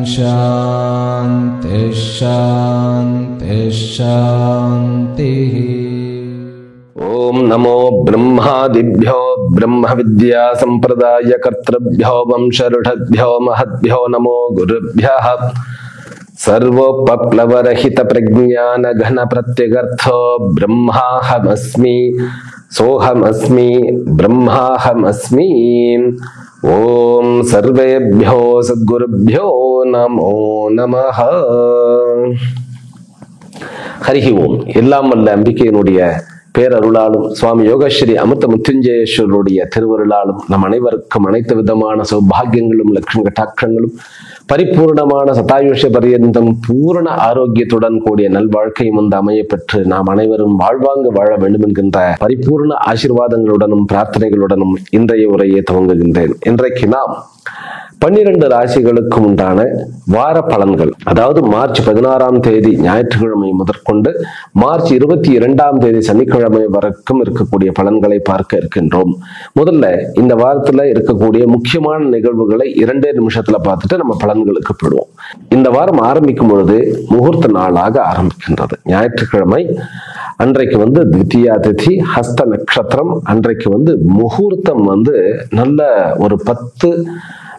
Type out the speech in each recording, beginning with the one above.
शांति शांति शांति। ओम नमो ब्रह्मादिभ्यो ब्रह्म विद्या संप्रदाय कर्तृभ्यो वंशऋषभ्यो महद्भ्यो नमो गुरुभ्यः। सर्वोपप्लवरहित प्रज्ञान घन प्रत्यगर्थो ब्रह्माहमस्मि सोहमस्मि ब्रह्माहमस्मि। ओम सर्वेभ्यो सद्गुरुभ्यो नमो नमः। ஹரிஹி ஓம். எல்லாம் வல்ல அம்பிகையினுடைய பேரருளாலும் சுவாமி யோகஸ்ரீ அமிர்த முத்துஞ்சயேஸ்வரருடைய திருவருளாலும் நம் அனைவருக்கும் அனைத்து விதமான சௌபாகியங்களும் லட்சுமி கட்டாட்சங்களும் பரிபூர்ணமான சதாயுஷ பரியந்தம் பூரண ஆரோக்கியத்துடன் கூடிய நல்வாழ்க்கையும் வந்து அமைய பெற்று நாம் அனைவரும் வாழ்வாங்க வாழ வேண்டும் என்கின்ற பரிபூர்ண ஆசீர்வாதங்களுடனும் பிரார்த்தனைகளுடனும் இன்றைய உரையை துவங்குகின்றேன். இன்றைக்கு நாம் 12 ராசிகளுக்கும் உண்டான வார பலன்கள், அதாவது மார்ச் 16ஆம் தேதி ஞாயிற்றுக்கிழமை முதற்கொண்டு மார்ச் 22ஆம் தேதி சனிக்கிழமை வரைக்கும் இருக்கக்கூடிய பலன்களை பார்க்க இருக்கின்றோம். முதல்ல இந்த வாரத்துல இருக்கக்கூடிய முக்கியமான நிகழ்வுகளை 2 நிமிஷத்துல பார்த்துட்டு நம்ம பலன்களுக்கு போடுவோம். இந்த வாரம் ஆரம்பிக்கும் பொழுது முகூர்த்த நாளாக ஆரம்பிக்கின்றது. ஞாயிற்றுக்கிழமை அன்றைக்கு வந்து தித்தியா திதி ஹஸ்த நட்சத்திரம். அன்றைக்கு முகூர்த்தம் நல்ல ஒரு 10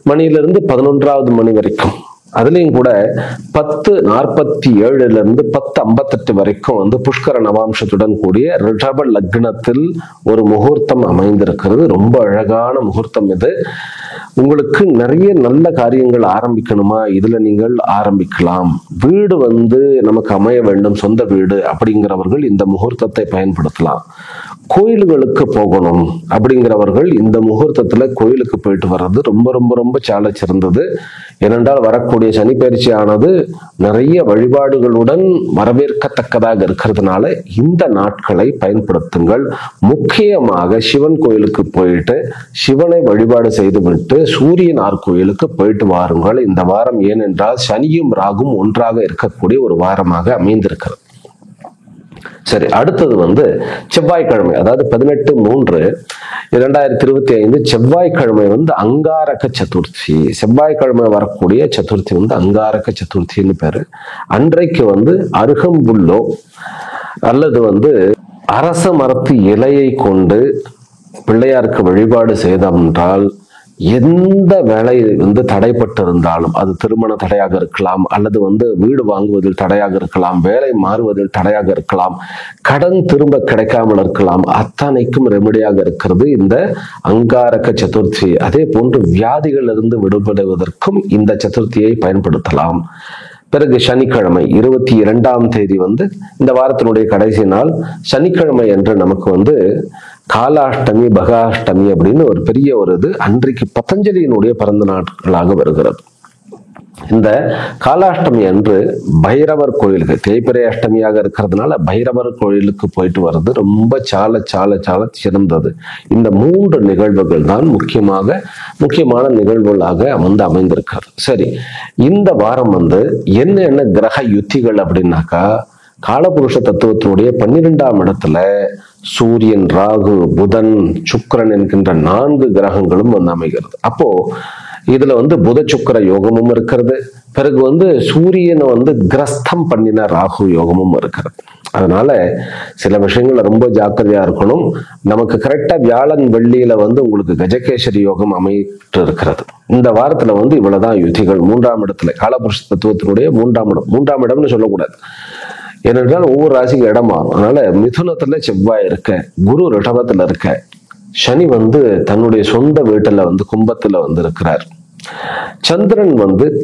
மணியிலிருந்து 11வது மணி வரைக்கும், அதுலயும் கூட 10:47 10:58 வரைக்கும் புஷ்கர நவாம்சத்துடன் கூடிய ரிஷப லக்னத்தில் ஒரு முகூர்த்தம் அமைந்திருக்கிறது. ரொம்ப அழகான முகூர்த்தம் இது. உங்களுக்கு நிறைய நல்ல காரியங்கள் ஆரம்பிக்கணுமா, இதுல நீங்கள் ஆரம்பிக்கலாம். வீடு நமக்கு அமைய வேண்டும், சொந்த வீடு அப்படிங்கிறவர்கள் இந்த முகூர்த்தத்தை பயன்படுத்தலாம். கோயில்களுக்கு போகணும் அப்படிங்கிறவர்கள் இந்த முகூர்த்தத்துல கோயிலுக்கு போயிட்டு வர்றது ரொம்ப ரொம்ப ரொம்ப சால சிறந்தது. ஏனென்றால் வரக்கூடிய சனி பயிற்சி ஆனது நிறைய வழிபாடுகளுடன் வரவேற்கத்தக்கதாக இருக்கிறதுனால இந்த நாட்களை பயன்படுத்துங்கள். முக்கியமாக சிவன் கோயிலுக்கு போயிட்டு சிவனை வழிபாடு செய்துவிட்டு சூரியனார் கோயிலுக்கு போயிட்டு வாருங்கள் இந்த வாரம். ஏனென்றால் சனியும் ராகும் ஒன்றாக இருக்கக்கூடிய ஒரு வாரமாக அமைந்திருக்கிறது. சரி, அடுத்தது செவ்வாய்க்கிழமை, அதாவது 18/3/2025 செவ்வாய்க்கிழமை அங்காரக சதுர்த்தி. செவ்வாய்க்கிழமை வரக்கூடிய சதுர்த்தி அங்காரக சதுர்த்தின்னு பேரு. அன்றைக்கு அருகம்புல்லோ அல்லது அரச மரத்து இலையை கொண்டு பிள்ளையாருக்கு வழிபாடு செய்தோம்ன்றால் எந்த வேலை தடைப்பட்டு இருந்தாலும், அது திருமண தடையாக இருக்கலாம், அல்லது வீடு வாங்குவதில் தடையாக இருக்கலாம், வேலை மாறுவதில் தடையாக இருக்கலாம், கடன் திரும்ப கிடைக்காமல் இருக்கலாம், அத்தனைக்கும் ரெமடியாக இருக்கிறது இந்த அங்காரக சதுர்த்தி. அதே போன்று வியாதிகள் இருந்து விடுபடுவதற்கும் இந்த சதுர்த்தியை பயன்படுத்தலாம். பிறகு சனிக்கிழமை 22ஆம் தேதி இந்த வாரத்தினுடைய கடைசி நாள் சனிக்கிழமை என்று நமக்கு காலாஷ்டமி பகாஷ்டமி அப்படின்னு ஒரு பெரிய ஒரு இது. அன்றைக்கு பதஞ்சலியினுடைய பிறந்த நாட்களாக வருகிறது. இந்த காலாஷ்டமி அன்று பைரவர் கோயிலுக்கு, தேய்பிறை அஷ்டமியாக இருக்கிறதுனால பைரவர் கோயிலுக்கு போயிட்டு வர்றது ரொம்ப சால சிறந்தது. இந்த 3 நிகழ்வுகள் தான் முக்கியமான நிகழ்வுகளாக அமைந்திருக்கிறது. சரி, இந்த வாரம் என்ன கிரக யுத்திகள் அப்படின்னாக்கா, காலபுருஷ தத்துவத்தினுடைய 12ஆம் இடத்துல சூரியன், ராகு, புதன், சுக்கிரன் என்கின்ற 4 கிரகங்களும் அமைகிறது. அப்போ இதுல புத சுக்கிர யோகமும் இருக்கிறது. பிறகு சூரியனை கிரஸ்தம் பண்ணின ராகு யோகமும் இருக்கிறது. அதனால சில விஷயங்கள்ல ரொம்ப ஜாக்கிரதையா இருக்கணும். நமக்கு கரெக்டா வியாழன் வெள்ளியில உங்களுக்கு கஜகேசரி யோகம் அமைத்து இருக்கிறது. இந்த வாரத்துல இவ்வளவுதான் யுத்திகள். 3ஆம் இடத்துல காலபுருஷ தத்துவத்தினுடைய 3ஆம் இடம்னு சொல்லக்கூடாது, ஏனென்றால் ஒவ்வொரு ராசிக்கு இடம் மாறும். அதனால மிதுனத்துல செவ்வாய் இருக்க, குரு ரிஷபத்துல இருக்க, சனி தன்னுடைய சொந்த வீட்டுல கும்பத்துல இருக்கிறார். சந்திரன்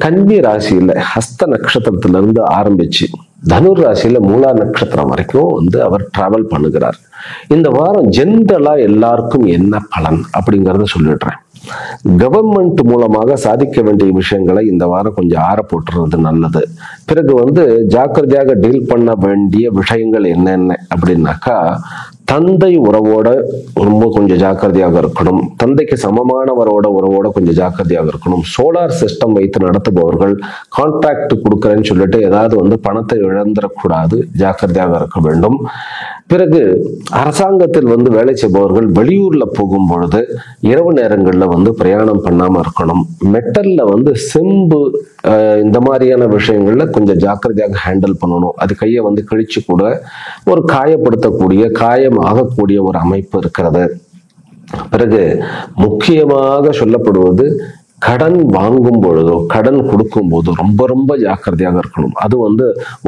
கன்னி ராசியில ஹஸ்த நட்சத்திரத்துல இருந்து ஆரம்பிச்சு தனுர் ராசியில மூலா நட்சத்திரம் வரைக்கும் அவர் டிராவல் பண்ணுகிறார். இந்த வாரம் ஜென்ரலா எல்லாருக்கும் என்ன பலன் அப்படிங்கறத சொல்லிடுறேன். கவர்மெண்ட் மூலமாக சாதிக்க வேண்டிய விஷயங்களை இந்த வாரம் கொஞ்சம் ஆற போட்டுறது நல்லது. பிறகு ஜாக்கிரதையாக டீல் பண்ண வேண்டிய விஷயங்கள் என்னென்ன அப்படின்னாக்கா, தந்தை உறவோட ரொம்ப கொஞ்சம் ஜாக்கிரதையாக இருக்கணும். தந்தைக்கு சமமானவரோட உறவோட கொஞ்சம் ஜாக்கிரதையாக இருக்கணும். சோலார் சிஸ்டம் வைத்து நடத்துபவர்கள் கான்ட்ராக்ட் கொடுக்குறேன்னு சொல்லிட்டு ஏதாவது பணத்தை இழந்துடக்கூடாது, ஜாக்கிரதையாக இருக்க வேண்டும். பிறகு அரசாங்கத்தில் வேலை செய்பவர்கள் வெளியூர்ல போகும் பொழுது இரவு நேரங்கள்ல பிரயாணம் பண்ணாம இருக்கணும். மெட்டல்ல செம்பு இந்த மாதிரியான விஷயங்கள்ல கொஞ்சம் ஜாக்கிரதையாக ஹேண்டில் பண்ணணும். அது கையை கிழிச்சு கூட ஒரு காயப்படுத்தக்கூடிய, காயம் ஆகக்கூடிய ஒரு அமைப்பு இருக்கிறது. பிறகு முக்கியமாக சொல்லப்படுவது கடன் வாங்கும் பொழுதோ கடன் கொடுக்கும் போது ரொம்ப ரொம்ப ஜாக்கிரதையாக இருக்கணும். அது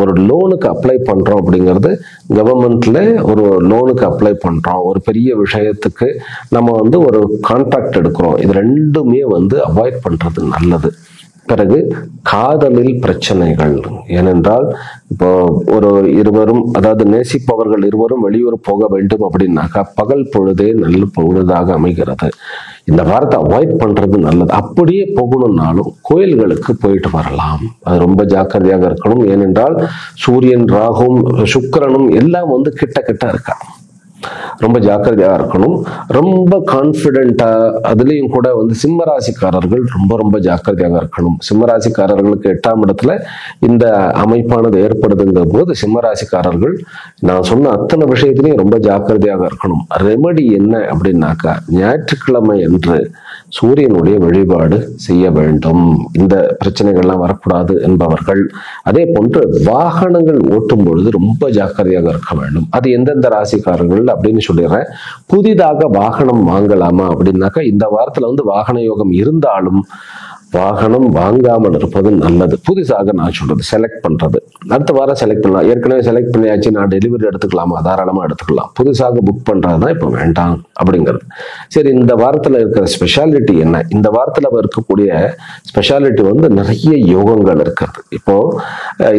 ஒரு லோனுக்கு அப்ளை பண்றோம் அப்படிங்கிறது, கவர்மெண்ட்ல ஒரு லோனுக்கு அப்ளை பண்றோம், ஒரு பெரிய விஷயத்துக்கு நம்ம ஒரு கான்ட்ராக்ட் எடுக்கிறோம், இது ரெண்டுமே அவாய்ட் பண்றது நல்லது. பிறகு காதலில் பிரச்சனைகள். ஏனென்றால் இப்போ ஒரு இருவரும், அதாவது நேசிப்பவர்கள் இருவரும் வெளியூர் போக வேண்டும் அப்படின்னாக்கா பகல் பொழுதே நல்ல பொழுதாக அமைகிறது. இந்த வாரத்தை அவாய்ட் பண்றது நல்லது. அப்படியே போகணும்னாலும் கோயில்களுக்கு போயிட்டு வரலாம். அது ரொம்ப ஜாக்கிரதையாக இருக்கணும். ஏனென்றால் சூரியன், ராகுவும், சுக்கிரனும் எல்லாம் கிட்ட கிட்ட இருக்கா. ரொம்ப ஜாக்கிரதையா இருக்கணும். ரொம்ப கான்பிடென்டா, அதுலயும் கூட சிம்மராசிக்காரர்கள் ரொம்ப ரொம்ப ஜாக்கிரதையாக இருக்கணும். சிம்மராசிக்காரர்களுக்கு 8ஆம் இடத்துல இந்த அமைப்பானது ஏற்படுதுங்கிற போது சிம்மராசிக்காரர்கள் நான் சொன்ன அத்தனை விஷயத்திலையும் ரொம்ப ஜாக்கிரதையாக இருக்கணும். ரெமெடி என்ன அப்படின்னாக்கா, ஞாயிற்றுக்கிழமை என்று சூரியனுடைய வழிபாடு செய்ய வேண்டும். இந்த பிரச்சனைகள்லாம் வரக்கூடாது என்பவர்கள். அதே போன்று வாகனங்கள் ஓட்டும் பொழுது ரொம்ப ஜாக்கிரதையாக இருக்க வேண்டும். அது எந்தெந்த ராசிக்காரர்கள் அப்படின்னு சொல்லிடுறேன். புதிதாக வாகனம் வாங்கலாமா அப்படின்னாக்கா, இந்த வாரத்துல வாகன யோகம் இருந்தாலும் வாகனம் வாங்காமல் இருப்பது நல்லது. புதுசாக நான் சொல்றது செலக்ட் பண்றது, அடுத்த வாரம் செலக்ட் பண்ணலாம். ஏற்கனவே செலக்ட் பண்ணியாச்சு, நான் டெலிவரி எடுத்துக்கலாமா, தாராளமா எடுத்துக்கலாம். புதுசாக புக் பண்றதுதான் இப்ப வேண்டாம் அப்படிங்கிறது. சரி, இந்த வாரத்துல இருக்கிற ஸ்பெஷாலிட்டி என்ன? இந்த வாரத்துல இருக்கக்கூடிய ஸ்பெஷாலிட்டி நிறைய யோகங்கள் இருக்கிறது. இப்போ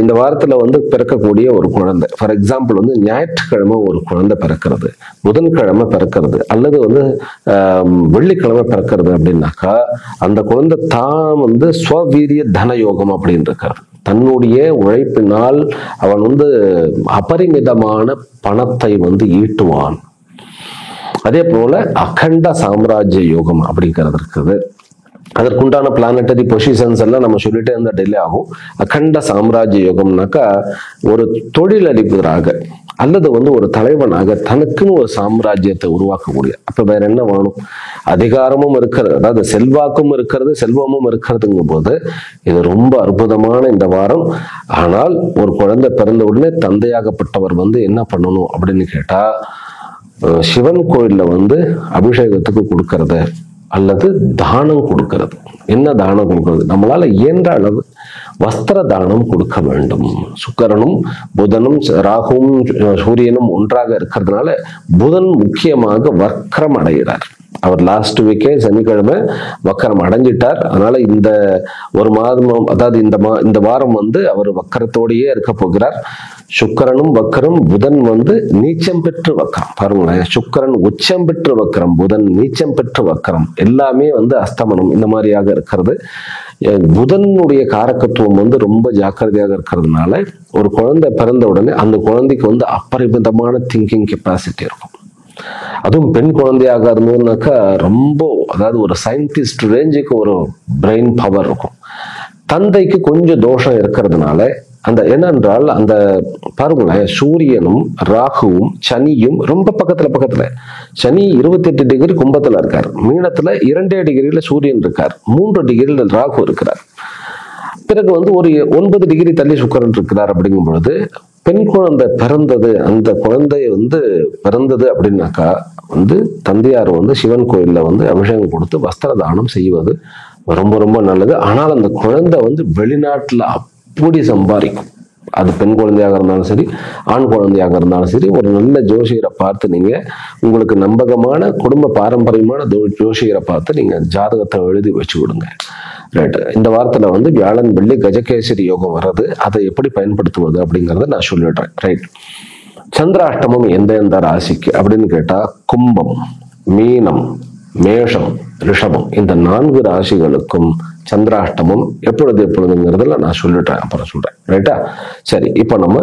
இந்த வாரத்துல பிறக்கக்கூடிய ஒரு குழந்தை, ஃபார் எக்ஸாம்பிள் ஞாயிற்றுக்கிழமை ஒரு குழந்தை பிறக்கிறது, புதன்கிழமை பிறக்கிறது, அல்லது வெள்ளிக்கிழமை பிறக்கிறது அப்படின்னாக்கா அந்த குழந்தை தான் ஸ்வவீரிய தன யோகம் அப்படின்னு இருக்காரு. தன்னுடைய உழைப்பினால் அவன் அபரிமிதமான பணத்தை ஈட்டுவான். அதே போல அகண்ட சாம்ராஜ்ய யோகம் அப்படிங்கிறது இருக்குது. அதற்குண்டான பிளானட்டரி பொசிஷன்ஸ் எல்லாம் நம்ம சொல்லிட்டே இருந்த டிலே ஆகும். அகண்ட சாம்ராஜ்ய யோகம்னாக்கா ஒரு தொழிலதிபராக அல்லது ஒரு தலைவனாக தனக்குன்னு ஒரு சாம்ராஜ்யத்தை உருவாக்கக்கூடிய. அப்ப வேற என்ன வேணும்? அதிகாரமும் இருக்கிறது, அதாவது செல்வாக்கும் இருக்கிறது, செல்வமும் இருக்கிறதுங்கும் போது இது ரொம்ப அற்புதமான இந்த வாரம். ஆனால் ஒரு குழந்தை பிறந்த உடனே தந்தையாகப்பட்டவர் என்ன பண்ணணும் அப்படின்னு கேட்டா, சிவன் கோயில்ல அபிஷேகத்துக்கு கொடுக்கறது அல்லது தானம் கொடுக்கிறது. என்ன தானம் கொடுக்கிறது? நம்மளால இயன்ற அளவு வஸ்திர தானம் கொடுக்க வேண்டும். சுக்கிரனும் புதனும் ராகுவும் சூரியனும் ஒன்றாக இருக்கிறதுனால புதன் முக்கியமாக வக்ரம் அடைகிறார். அவர் லாஸ்ட் வீக்கே சனிக்கிழமை வக்கரம் அடைஞ்சிட்டார். அதனால இந்த ஒரு மாதம், அதாவது இந்த வாரம் அவர் வக்கரத்தோடையே இருக்க போகிறார். சுக்கிரனும் வக்கரம், புதன் நீச்சம் பெற்று வக்கரம். பாருங்களேன், சுக்கிரன் உச்சம் பெற்று வக்கரம், புதன் நீச்சம் பெற்று வக்கரம், எல்லாமே அஸ்தமனம் இந்த மாதிரியாக இருக்கிறது. புதனுடைய காரகத்துவம் ரொம்ப ஜாக்கிரதையாக இருக்கிறதுனால ஒரு குழந்தை பிறந்த உடனே அந்த குழந்தைக்கு அபரிமிதமான திங்கிங் கெப்பாசிட்டி இருக்கும். அதுவும் பெண் குழந்தையாக இருந்ததுனாக்கா ரொம்ப, அதாவது ஒரு சயின்டிஸ்ட் ரேஞ்சுக்கு ஒரு பிரெயின் பவர் இருக்கும். தந்தைக்கு கொஞ்சம் தோஷம் இருக்கிறதுனால அந்த என்னென்றால் அந்த பாருங்களேன், சூரியனும் ராகுவும் சனியும் ரொம்ப பக்கத்துல. சனி 28 டிகிரி கும்பத்துல இருக்கார், மீனத்துல 2 டிகிரியில சூரியன் இருக்கார், 3 டிகிரியில ராகு இருக்கிறார். பிறகு ஒரு 9 டிகிரி தள்ளி சுக்கிரன் இருக்கிறார். அப்படிங்கும் பொழுது பெண் குழந்தை பிறந்தது, அந்த குழந்தை பிறந்தது அப்படின்னாக்கா தந்தையார் சிவன் கோயில்ல அபிஷேகம் கொடுத்து வஸ்திர தானம் செய்வது ரொம்ப ரொம்ப நல்லது. ஆனால் அந்த குழந்தை வெளிநாட்டுல அப்படி சம்பாதிக்கும். அது பெண் குழந்தையாக இருந்தாலும் சரி, ஆண் குழந்தையாக இருந்தாலும் சரி, ஒரு நல்ல ஜோசியரை பார்த்து நீங்க உங்களுக்கு நம்பகமான குடும்ப பாரம்பரியமான ஜோசியரை பார்த்து நீங்க ஜாதகத்தை எழுதி வச்சு விடுங்க. ரைட். இந்த வாரத்துல வியாழன் வெள்ளி கஜகேசரி யோகம் வர்றது, அதை எப்படி பயன்படுத்துவது அப்படிங்கறத நான் சொல்லிடுறேன். ரைட். சந்திராஷ்டமம் எந்த ராசிக்கு அப்படின்னு கேட்டா, கும்பம், மீனம், மேஷம், ரிஷபம், இந்த 4 ராசிகளுக்கும் சந்திராஷ்டமம் எப்பொழுதுங்கிறதுல நான் சொல்லிடுறேன், அப்புறம் சொல்றேன். ரைட்டா? சரி, இப்ப நம்ம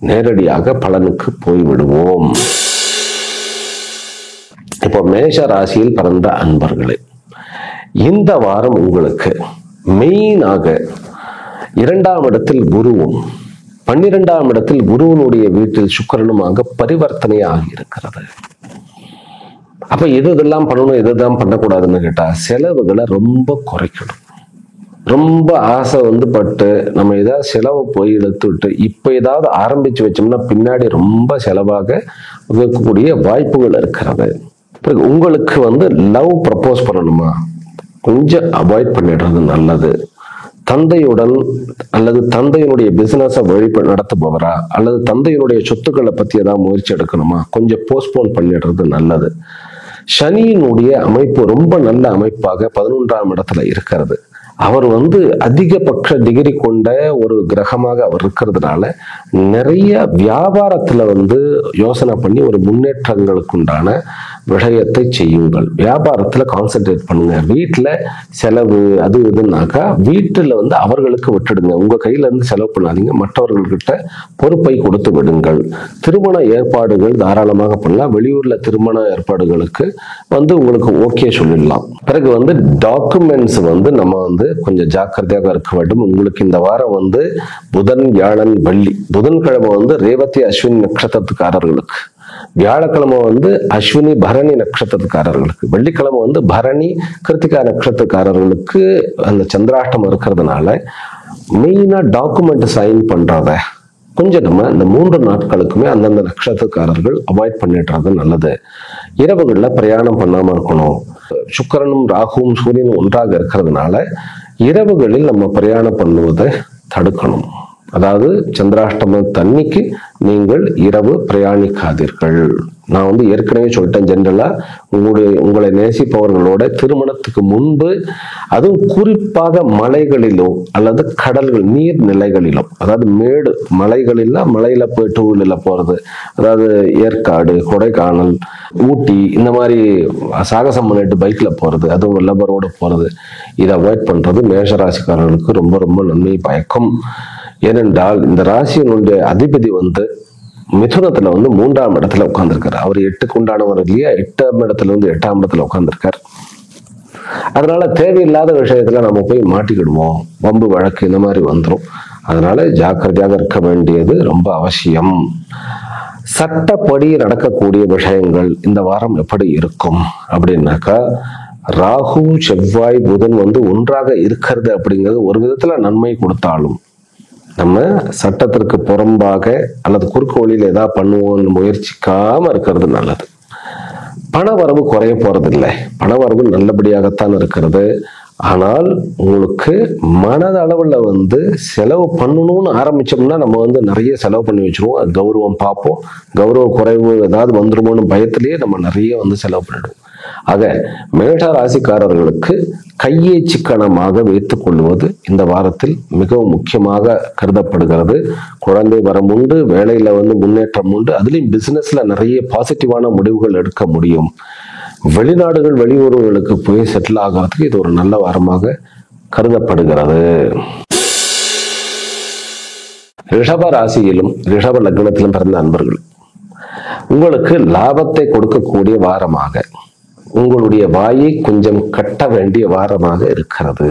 நேரடியாக பலனுக்கு போய்விடுவோம். இப்போ மேஷ ராசியில் பிறந்த அன்பர்களே, இந்த வாரம் உங்களுக்கு மெயினாக 2ஆம் இடத்தில் குருவும் 12ஆம் இடத்தில் குருவனுடைய வீட்டில் சுக்கிரனுமாக பரிவர்த்தனை ஆகி இருக்கிறது. அப்ப இதெல்லாம் பண்ணணும், இதுதான் பண்ணக்கூடாதுன்னு கேட்டா செலவுகளை ரொம்ப குறைக்கணும். ரொம்ப ஆசை பட்டு நம்ம ஏதாவது செலவு போய் எடுத்துவிட்டு இப்ப ஏதாவது ஆரம்பிச்சு வச்சோம்னா பின்னாடி ரொம்ப செலவாக வைக்கக்கூடிய வாய்ப்புகள் இருக்கிறது. உங்களுக்கு லவ் ப்ரப்போஸ் பண்ணணுமா, கொஞ்சம் அவாய்ட் பண்ணிடுறது நல்லது. தந்தையுடன் அல்லது தந்தையினுடைய பிசினஸை நடத்துபவரா அல்லது தந்தையினுடைய சொத்துக்களை பத்தி ஏதாவது முயற்சி எடுக்கணுமா, கொஞ்சம் போஸ்ட்போன் பண்ணிடுறது நல்லது. சனியினுடைய அமைப்பு ரொம்ப நல்ல அமைப்பாக 11ஆம் இடத்துல இருக்கிறது. அவர் அதிகபட்ச டிகிரி கொண்ட ஒரு கிரகமாக அவர் இருக்கிறதுனால நிறைய வியாபாரத்துல யோசனை பண்ணி ஒரு முன்னேற்றங்களுக்கு உண்டான விஷயத்தை செய்யுங்கள். வியாபாரத்துல கான்சென்ட்ரேட் பண்ணுங்க. வீட்டுல செலவு அது இதுனாக்கா வீட்டுல அவர்களுக்கு விட்டுடுங்க. உங்க கையில இருந்து செலவு பண்ணாதீங்க, மற்றவர்கள்கிட்ட பொறுப்பை கொடுத்து விடுங்கள். திருமண ஏற்பாடுகள் தாராளமாக பண்ணலாம். வெளியூர்ல திருமண ஏற்பாடுகளுக்கு உங்களுக்கு ஓகே சொல்லிடலாம். பிறகு டாக்குமெண்ட்ஸ் நம்ம கொஞ்சம் ஜாக்கிரதையாக இருக்க வேண்டும். உங்களுக்கு இந்த வாரம் புதன் வியாழன் வெள்ளி, புதன்கிழமை ரேவதி அஸ்வினி நட்சத்திரத்துக்காரர்களுக்கு, வியாழக்கிழமை அஸ்வினி பரணி நட்சத்திரத்துக்காரர்களுக்கு, வெள்ளிக்கிழமை பரணி கிருத்திகா நட்சத்திரக்காரர்களுக்கு அந்த சந்திராஷ்டமம் இருக்கிறதுனால மெயினா டாக்குமெண்ட் சைன் பண்றத கொஞ்சம் நம்ம இந்த 3 நாட்களுக்குமே அந்தந்த நட்சத்திரக்காரர்கள் அவாய்ட் பண்ணிடுறது நல்லது. இரவுகளில் பிரயாணம் பண்ணாம இருக்கணும். சுக்கிரனும் ராகுவும் சூரியனும் ஒன்றாக இருக்கிறதுனால இரவுகளில் நம்ம பிரயாணம் பண்ணுவதை தடுக்கணும். அதாவது சந்திராஷ்டம தண்ணிக்கு நீங்கள் இரவு பிரயாணிக்காதீர்கள். நான் ஏற்கனவே சொல்லிட்டேன், ஜென்ரலா உங்களை நேசிப்பவர்களோட திருமணத்துக்கு முன்பு, அதுவும் குறிப்பாக மலைகளிலோ அல்லது கடல்கள் நீர்நிலைகளிலோ, அதாவது மேடு மலைகளில் மலையில போய் 2 வீலர்ல போறது, அதாவது ஏற்காடு, கொடைக்கானல், ஊட்டி இந்த மாதிரி சாகசம் பண்ணிட்டு பைக்ல போறது, அதுவும் லப்பரோட போறது, இதை அவாய்ட் பண்றது மேஷராசிக்காரர்களுக்கு ரொம்ப ரொம்ப நன்மை பயக்கும். ஏனென்றால் இந்த ராசியினுடைய அதிபதி மிதுனத்துல 3ஆம் இடத்துல உட்கார்ந்துருக்காரு. அவர் 8க்கு உண்டானவர் இல்லையா, 8ஆம் இடத்துல 8ஆம் இடத்துல உட்கார்ந்துருக்கார். அதனால தேவையில்லாத விஷயத்துல நம்ம போய் மாட்டிக்கிடுவோம், வம்பு வழக்கு இந்த மாதிரி வந்துடும். அதனால ஜாக்கிரதையாக இருக்க வேண்டியது ரொம்ப அவசியம். சட்டப்படி நடக்கக்கூடிய விஷயங்கள் இந்த வாரம் எப்படி இருக்கும் அப்படின்னாக்கா, ராகு செவ்வாய் புதன் ஒன்றாக இருக்கிறது அப்படிங்கிறது ஒரு விதத்துல நன்மை கொடுத்தாலும் நம்ம சட்டத்திற்கு புறம்பாக அல்லது குறுக்கு வழியில் ஏதாவது பண்ணுவோம்னு முயற்சிக்காம இருக்கிறது நல்லது. பணவரவு குறைய போறது இல்லை, பணவரவு நல்லபடியாகத்தான் இருக்கிறது. ஆனால் உங்களுக்கு மனதளவுல செலவு பண்ணணும்னு ஆரம்பிச்சோம்னா நம்ம நிறைய செலவு பண்ணி வச்சிருவோம். அது கௌரவம் பார்ப்போம், கௌரவ குறைவு ஏதாவது வந்துருமோன்னு பயத்திலேயே நம்ம நிறைய செலவு பண்ணிடுவோம். ஆக மேஷ ராசிக்காரர்களுக்கு கையை சிக்கனமாக வைத்துக் கொள்வது இந்த வாரத்தில் மிகவும் முக்கியமாக கருதப்படுகிறது. குழந்தை வரம் உண்டு, வேலையில முன்னேற்றம் உண்டு, அதுலயும் பிசினஸ்ல நிறைய பாசிட்டிவான முடிவுகள் எடுக்க முடியும். வெளிநாடுகள் வெளியூர்களுக்கு போய் செட்டில் ஆகிறதுக்கு இது ஒரு நல்ல வாரமாக கருதப்படுகிறது. ரிஷப ராசியிலும் ரிஷப லக்னத்திலும் பிறந்த அன்பர்கள், உங்களுக்கு லாபத்தை கொடுக்கக்கூடிய வாரமாக, உங்களுடைய வாயை கொஞ்சம் கட்ட வேண்டிய வாரமாக இருக்கிறது.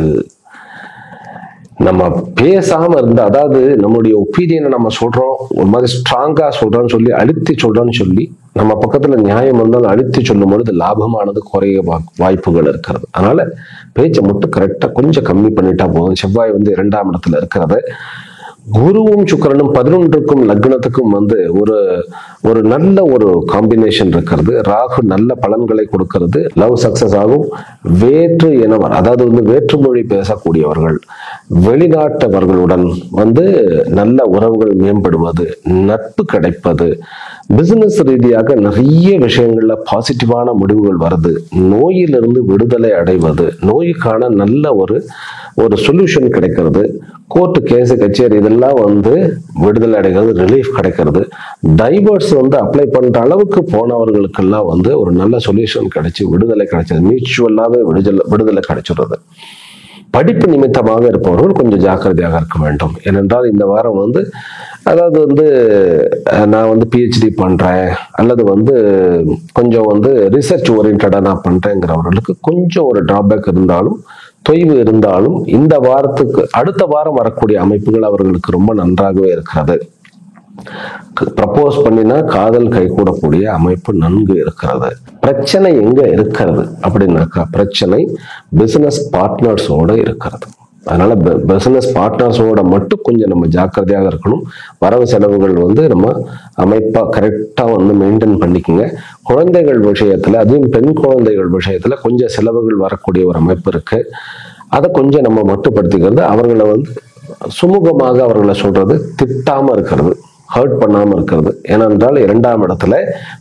நம்ம பேசாம இருந்தா, அதாவது நம்மளுடைய ஒப்பீனியனை நம்ம சொல்றோம், ஒரு மாதிரி ஸ்ட்ராங்கா சொல்றோம்னு சொல்லி அழுத்தி சொல்றோம்னு சொல்லி நம்ம பக்கத்துல நியாயம் வந்தாலும் அழுத்தி சொல்லும் பொழுது லாபமானது குறைய வாய்ப்புகள் இருக்கிறது. அதனால பேச்சை மட்டும் கரெக்டா கொஞ்சம் கம்மி பண்ணிட்டா போதும். செவ்வாய் 2ஆம் இடத்துல இருக்கிறது. குருவும் சுக்கிரனும் 11க்கும் லக்னத்துக்கும் ஒரு நல்ல ஒரு காம்பினேஷன் இருக்கிறது. ராகு நல்ல பலன்களை கொடுக்கிறது, லவ் சக்சஸ் ஆகும். வேற்று இனவர், அதாவது வேற்றுமொழி பேசக்கூடியவர்கள், வெளிநாட்டவர்களுடன் நல்ல உறவுகள் மேம்படுவது, நட்பு கிடைப்பது, பிசினஸ் ரீதியாக நிறைய விஷயங்கள்ல பாசிட்டிவான முடிவுகள் வருது, நோயிலிருந்து விடுதலை அடைவது, நோய்க்கான நல்ல ஒரு சொல்யூஷன் கிடைக்கிறது, கோர்ட்டு கேஸ் கச்சேரி இதெல்லாம் விடுதலை அடைகிறது, ரிலீஃப் கிடைக்கிறது, டைவர்ஸ் அப்ளை பண்ற அளவுக்கு போனவர்களுக்கெல்லாம் ஒரு நல்ல சொல்யூஷன் கிடைச்சி விடுதலை கிடைச்சது, மியூச்சுவலாவே விடுதலை கிடைச்சிடுறது. படிப்பு நிமித்தமாக இருப்பவர்கள் கொஞ்சம் ஜாக்கிரதையாக இருக்க வேண்டும். ஏனென்றால் இந்த வாரம் வந்து அதாவது வந்து நான் வந்து பிஹெச்டி பண்றேன் அல்லது வந்து கொஞ்சம் வந்து ரிசர்ச் ஓரியன்டா நான் பண்றேங்கிறவர்களுக்கு கொஞ்சம் ஒரு டிராபேக் இருந்தாலும் தொய்வு இருந்தாலும் இந்த வாரத்துக்கு அடுத்த வாரம் வரக்கூடிய அமைப்புகள் அவர்களுக்கு ரொம்ப நன்றாகவே இருக்கிறது. ப்ரப்போஸ் பண்ணினா காதல் கைகூடக்கூடிய அமைப்பு நன்கு இருக்கிறது. பிரச்சனை எங்க இருக்கிறது அப்படின்னாக்கா பிரச்சனை பிசினஸ் பார்ட்னர்ஸோட இருக்கிறது. அதனால பிசினஸ் பார்ட்னர்ஸோட மட்டும் கொஞ்சம் நம்ம ஜாக்கிரதையாக இருக்கணும். வரவு செலவுகள் வந்து நம்ம அமைப்பா கரெக்டா வந்து மெயின்டைன் பண்ணிக்கோங்க. குழந்தைகள் விஷயத்துல, அதுவும் பெண் குழந்தைகள் விஷயத்துல கொஞ்சம் செலவுகள் வரக்கூடிய ஒரு அமைப்பு இருக்கு. அதை கொஞ்சம் நம்ம மட்டுப்படுத்திக்கிறது, அவர்களை வந்து சுமூகமாக அவர்களை சொல்றது, திட்டாம இருக்கிறது, ஹர்ட் பண்ணாம இருக்கிறது. ஏனென்றால் 2ஆம் இடத்துல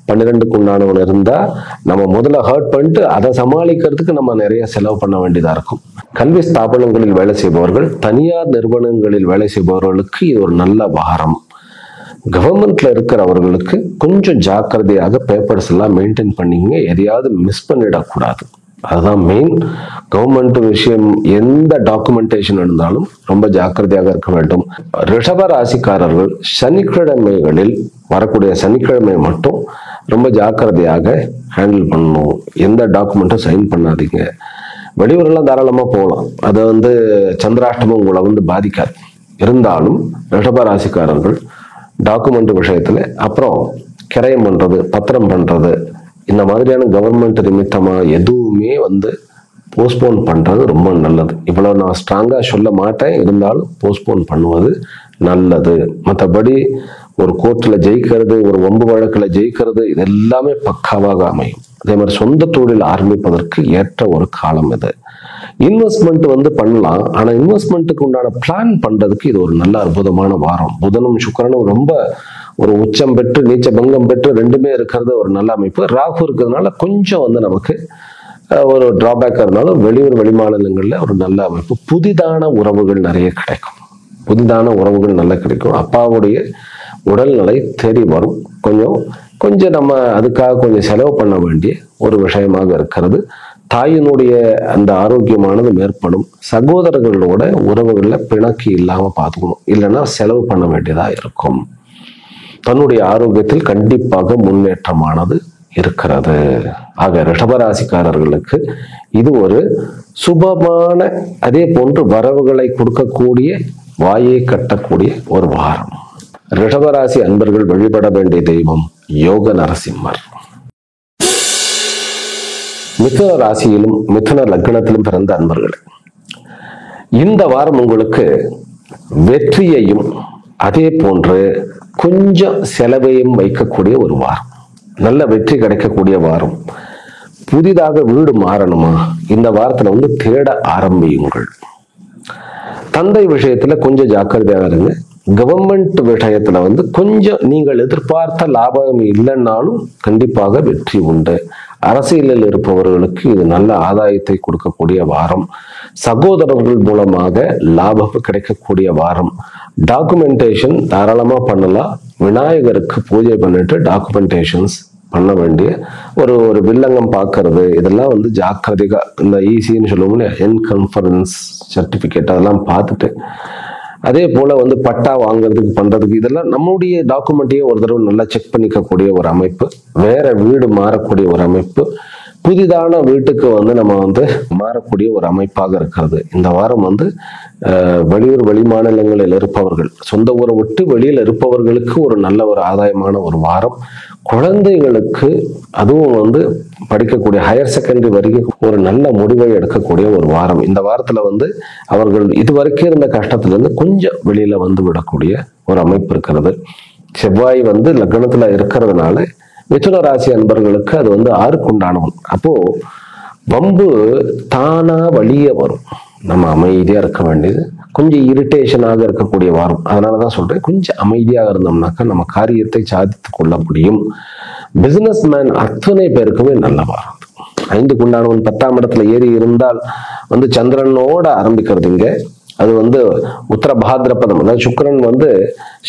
12க்கு உண்டானவன் இருந்தா நம்ம முதல்ல ஹர்ட் பண்ணிட்டு அதை சமாளிக்கிறதுக்கு நம்ம நிறைய செலவு பண்ண வேண்டியதா இருக்கும். கல்வி ஸ்தாபனங்களில் வேலை செய்பவர்கள், தனியார் நிறுவனங்களில் வேலை செய்பவர்களுக்கு இது ஒரு நல்ல வாரம். கவர்மெண்ட்ல இருக்கிறவர்களுக்கு கொஞ்சம் ஜாக்கிரதையாக பேப்பர்ஸ் எல்லாம் மெயின்டைன் பண்ணிங்க, எதையாவது மிஸ் பண்ணிடக்கூடாது. அதுதான் மெயின். கவர்மெண்ட் விஷயம் எந்த டாக்குமெண்டேஷன் இருந்தாலும் ரொம்ப ஜாக்கிரதையாக இருக்க வேண்டும். ரிஷப ராசிக்காரர்கள் சனிக்கிழமைகளில் வரக்கூடிய சனிக்கிழமை மட்டும் ரொம்ப ஜாக்கிரதையாக ஹேண்டில் பண்ணணும். எந்த டாக்குமெண்ட்டும் சைன் பண்ணாதீங்க. வெளியூரெல்லாம் தாராளமா போகலாம், அதை வந்து சந்திராஷ்டமம் உங்களை வந்து பாதிக்காது. இருந்தாலும் ரிஷப ராசிக்காரர்கள் டாக்குமெண்ட் விஷயத்துல அப்புறம் கிரயம் பண்றது, பத்திரம் பண்றது, இந்த மாதிரியான கவர்மெண்ட் நிமித்தமா எதுவுமே வந்து போஸ்ட்போன் பண்றது ரொம்ப நல்லது. இவ்வளவு நான் ஸ்ட்ராங்கா சொல்ல மாட்டேன், இருந்தாலும் போஸ்ட்போன் பண்ணுவது நல்லது. மற்றபடி ஒரு கோர்ட்ல ஜெயிக்கிறது, ஒரு வம்பு வழக்குல ஜெயிக்கிறது, இது எல்லாமே பக்காவாக அமையும். அதே மாதிரி சொந்த தொழில் ஆரம்பிப்பதற்கு ஏற்ற ஒரு காலம் இது. இன்வெஸ்ட்மெண்ட் வந்து பண்ணலாம், ஆனா இன்வெஸ்ட்மெண்ட்டுக்கு உண்டான பிளான் பண்றதுக்கு இது ஒரு நல்ல அற்புதமான வாரம். புதனும் சுக்கிரனும் ரொம்ப ஒரு உச்சம் பெற்று நீச்ச பங்கம் பெற்று ரெண்டுமே இருக்கிறது ஒரு நல்ல அமைப்பு. ராகு இருக்கிறதுனால கொஞ்சம் வந்து நமக்கு ஒரு டிராபேக் இருந்தாலும் வெளியூர் வெளிமாநிலங்கள்ல ஒரு நல்ல அமைப்பு. புதிதான உறவுகள் நிறைய கிடைக்கும், புதிதான உறவுகள் நல்லா கிடைக்கும். அப்பாவுடைய உடல்நிலை தேடி வரும். கொஞ்சம் நம்ம அதுக்காக கொஞ்சம் செலவு பண்ண வேண்டிய ஒரு விஷயமாக இருக்கிறது. தாயினுடைய அந்த ஆரோக்கியமானது மேற்படும். சகோதரர்களோட உறவுகள்ல பிணக்கு இல்லாம பார்த்துக்கணும், இல்லைன்னா செலவு பண்ண வேண்டியதா இருக்கும். தன்னுடைய ஆரோக்கியத்தில் கண்டிப்பாக முன்னேற்றமானது இருக்கிறது. ஆக ரிஷபராசிக்காரர்களுக்கு இது ஒரு சுபமான, அதே போன்று வரவுகளை கொடுக்கக்கூடிய, வாயை கட்டக்கூடிய ஒரு வாரம். ரிஷபராசி அன்பர்கள் வழிபட வேண்டிய தெய்வம் யோக நரசிம்மர். மிதுன ராசியிலும் மிதுன லக்னத்திலும் பிறந்த அன்பர்களே, இந்த வாரம் உங்களுக்கு வெற்றியையும் அதே போன்று கொஞ்சம் செலவையும் வைக்கக்கூடிய ஒரு வாரம். நல்ல வெற்றி கிடைக்கக்கூடிய வாரம். புதிதாக வீடு மாறணுமா, இந்த வாரத்துல வந்து தேட ஆரம்பியுங்கள். தந்தை விஷயத்துல கொஞ்சம் ஜாக்கிரதையாக இருங்க. கவர்மெண்ட் விஷயத்துல வந்து கொஞ்சம் நீங்கள் எதிர்பார்த்த லாபம் இல்லைன்னாலும் கண்டிப்பாக வெற்றி உண்டு. அரசியலில் இருப்பவர்களுக்கு இது நல்ல ஆதாயத்தை கொடுக்கக்கூடிய வாரம். சகோதரர்கள் மூலமாக லாபம் கிடைக்கக்கூடிய வாரம். டாக்குமெண்டேஷன் தாராளமா பண்ணலாம். விநாயகருக்கு பூஜை பண்ணிட்டு டாக்குமெண்டேஷன்ஸ் பண்ண வேண்டிய ஒரு வில்லங்கம் பார்க்கறது, இதெல்லாம் வந்து ஜாக்கிரதையா, இந்த ஈஸின்னு சொல்லுவோம், என்கன்ஃபரன்ஸ் சர்டிபிகேட் அதெல்லாம் பார்த்துட்டு, அதே போல வந்து பட்டா வாங்குறதுக்கு பண்றதுக்கு இதெல்லாம் நம்முடைய டாக்குமெண்ட்டையே ஒரு தடவை நல்லா செக் பண்ணிக்கக்கூடிய ஒரு அமைப்பு. வேற வீடு மாறக்கூடிய ஒரு அமைப்பு. புதிதான வீட்டுக்கு வந்து நம்ம வந்து மாறக்கூடிய ஒரு அமைப்பாக இருக்கிறது. இந்த வாரம் வந்து வெளியூர் வெளிமாநிலங்களில் இருப்பவர்கள், சொந்த ஊரை விட்டு வெளியில் இருப்பவர்களுக்கு ஒரு நல்ல ஒரு ஆதாயமான ஒரு வாரம். குழந்தைகளுக்கு அதுவும் வந்து படிக்கக்கூடிய ஹையர் செகண்டரி வரைக்கும் ஒரு நல்ல முடிவை எடுக்கக்கூடிய ஒரு வாரம். இந்த வாரத்துல வந்து அவர்கள் இதுவரைக்கும் இருந்த கஷ்டத்திலிருந்து கொஞ்சம் வெளியில வந்து விடக்கூடிய ஒரு அமைப்பு இருக்கிறது. செவ்வாய் வந்து லக்னத்துல இருக்கிறதுனால மிதுன ராசி அன்பர்களுக்கு அது வந்து 6க்கு உண்டானவன். அப்போ வம்பு தானா வழியே வரும். நம்ம அமைதியா இருக்க வேண்டியது, கொஞ்சம் இரிட்டேஷனாக இருக்கக்கூடிய வாரம். அதனாலதான் சொல்றேன், கொஞ்சம் அமைதியாக இருந்தோம்னாக்கா நம்ம காரியத்தை சாதித்துக் கொள்ள முடியும். பிசினஸ் மேன் அத்தனை பேருக்குமே நல்ல வாரம். 5க்கு உண்டானவன் 10ஆம் இடத்துல ஏறி இருந்தால் வந்து சந்திரனோட ஆரம்பிக்கிறது இங்க அது வந்து உத்தர பாத்ரபதம், அதாவது சுக்கிரன் வந்து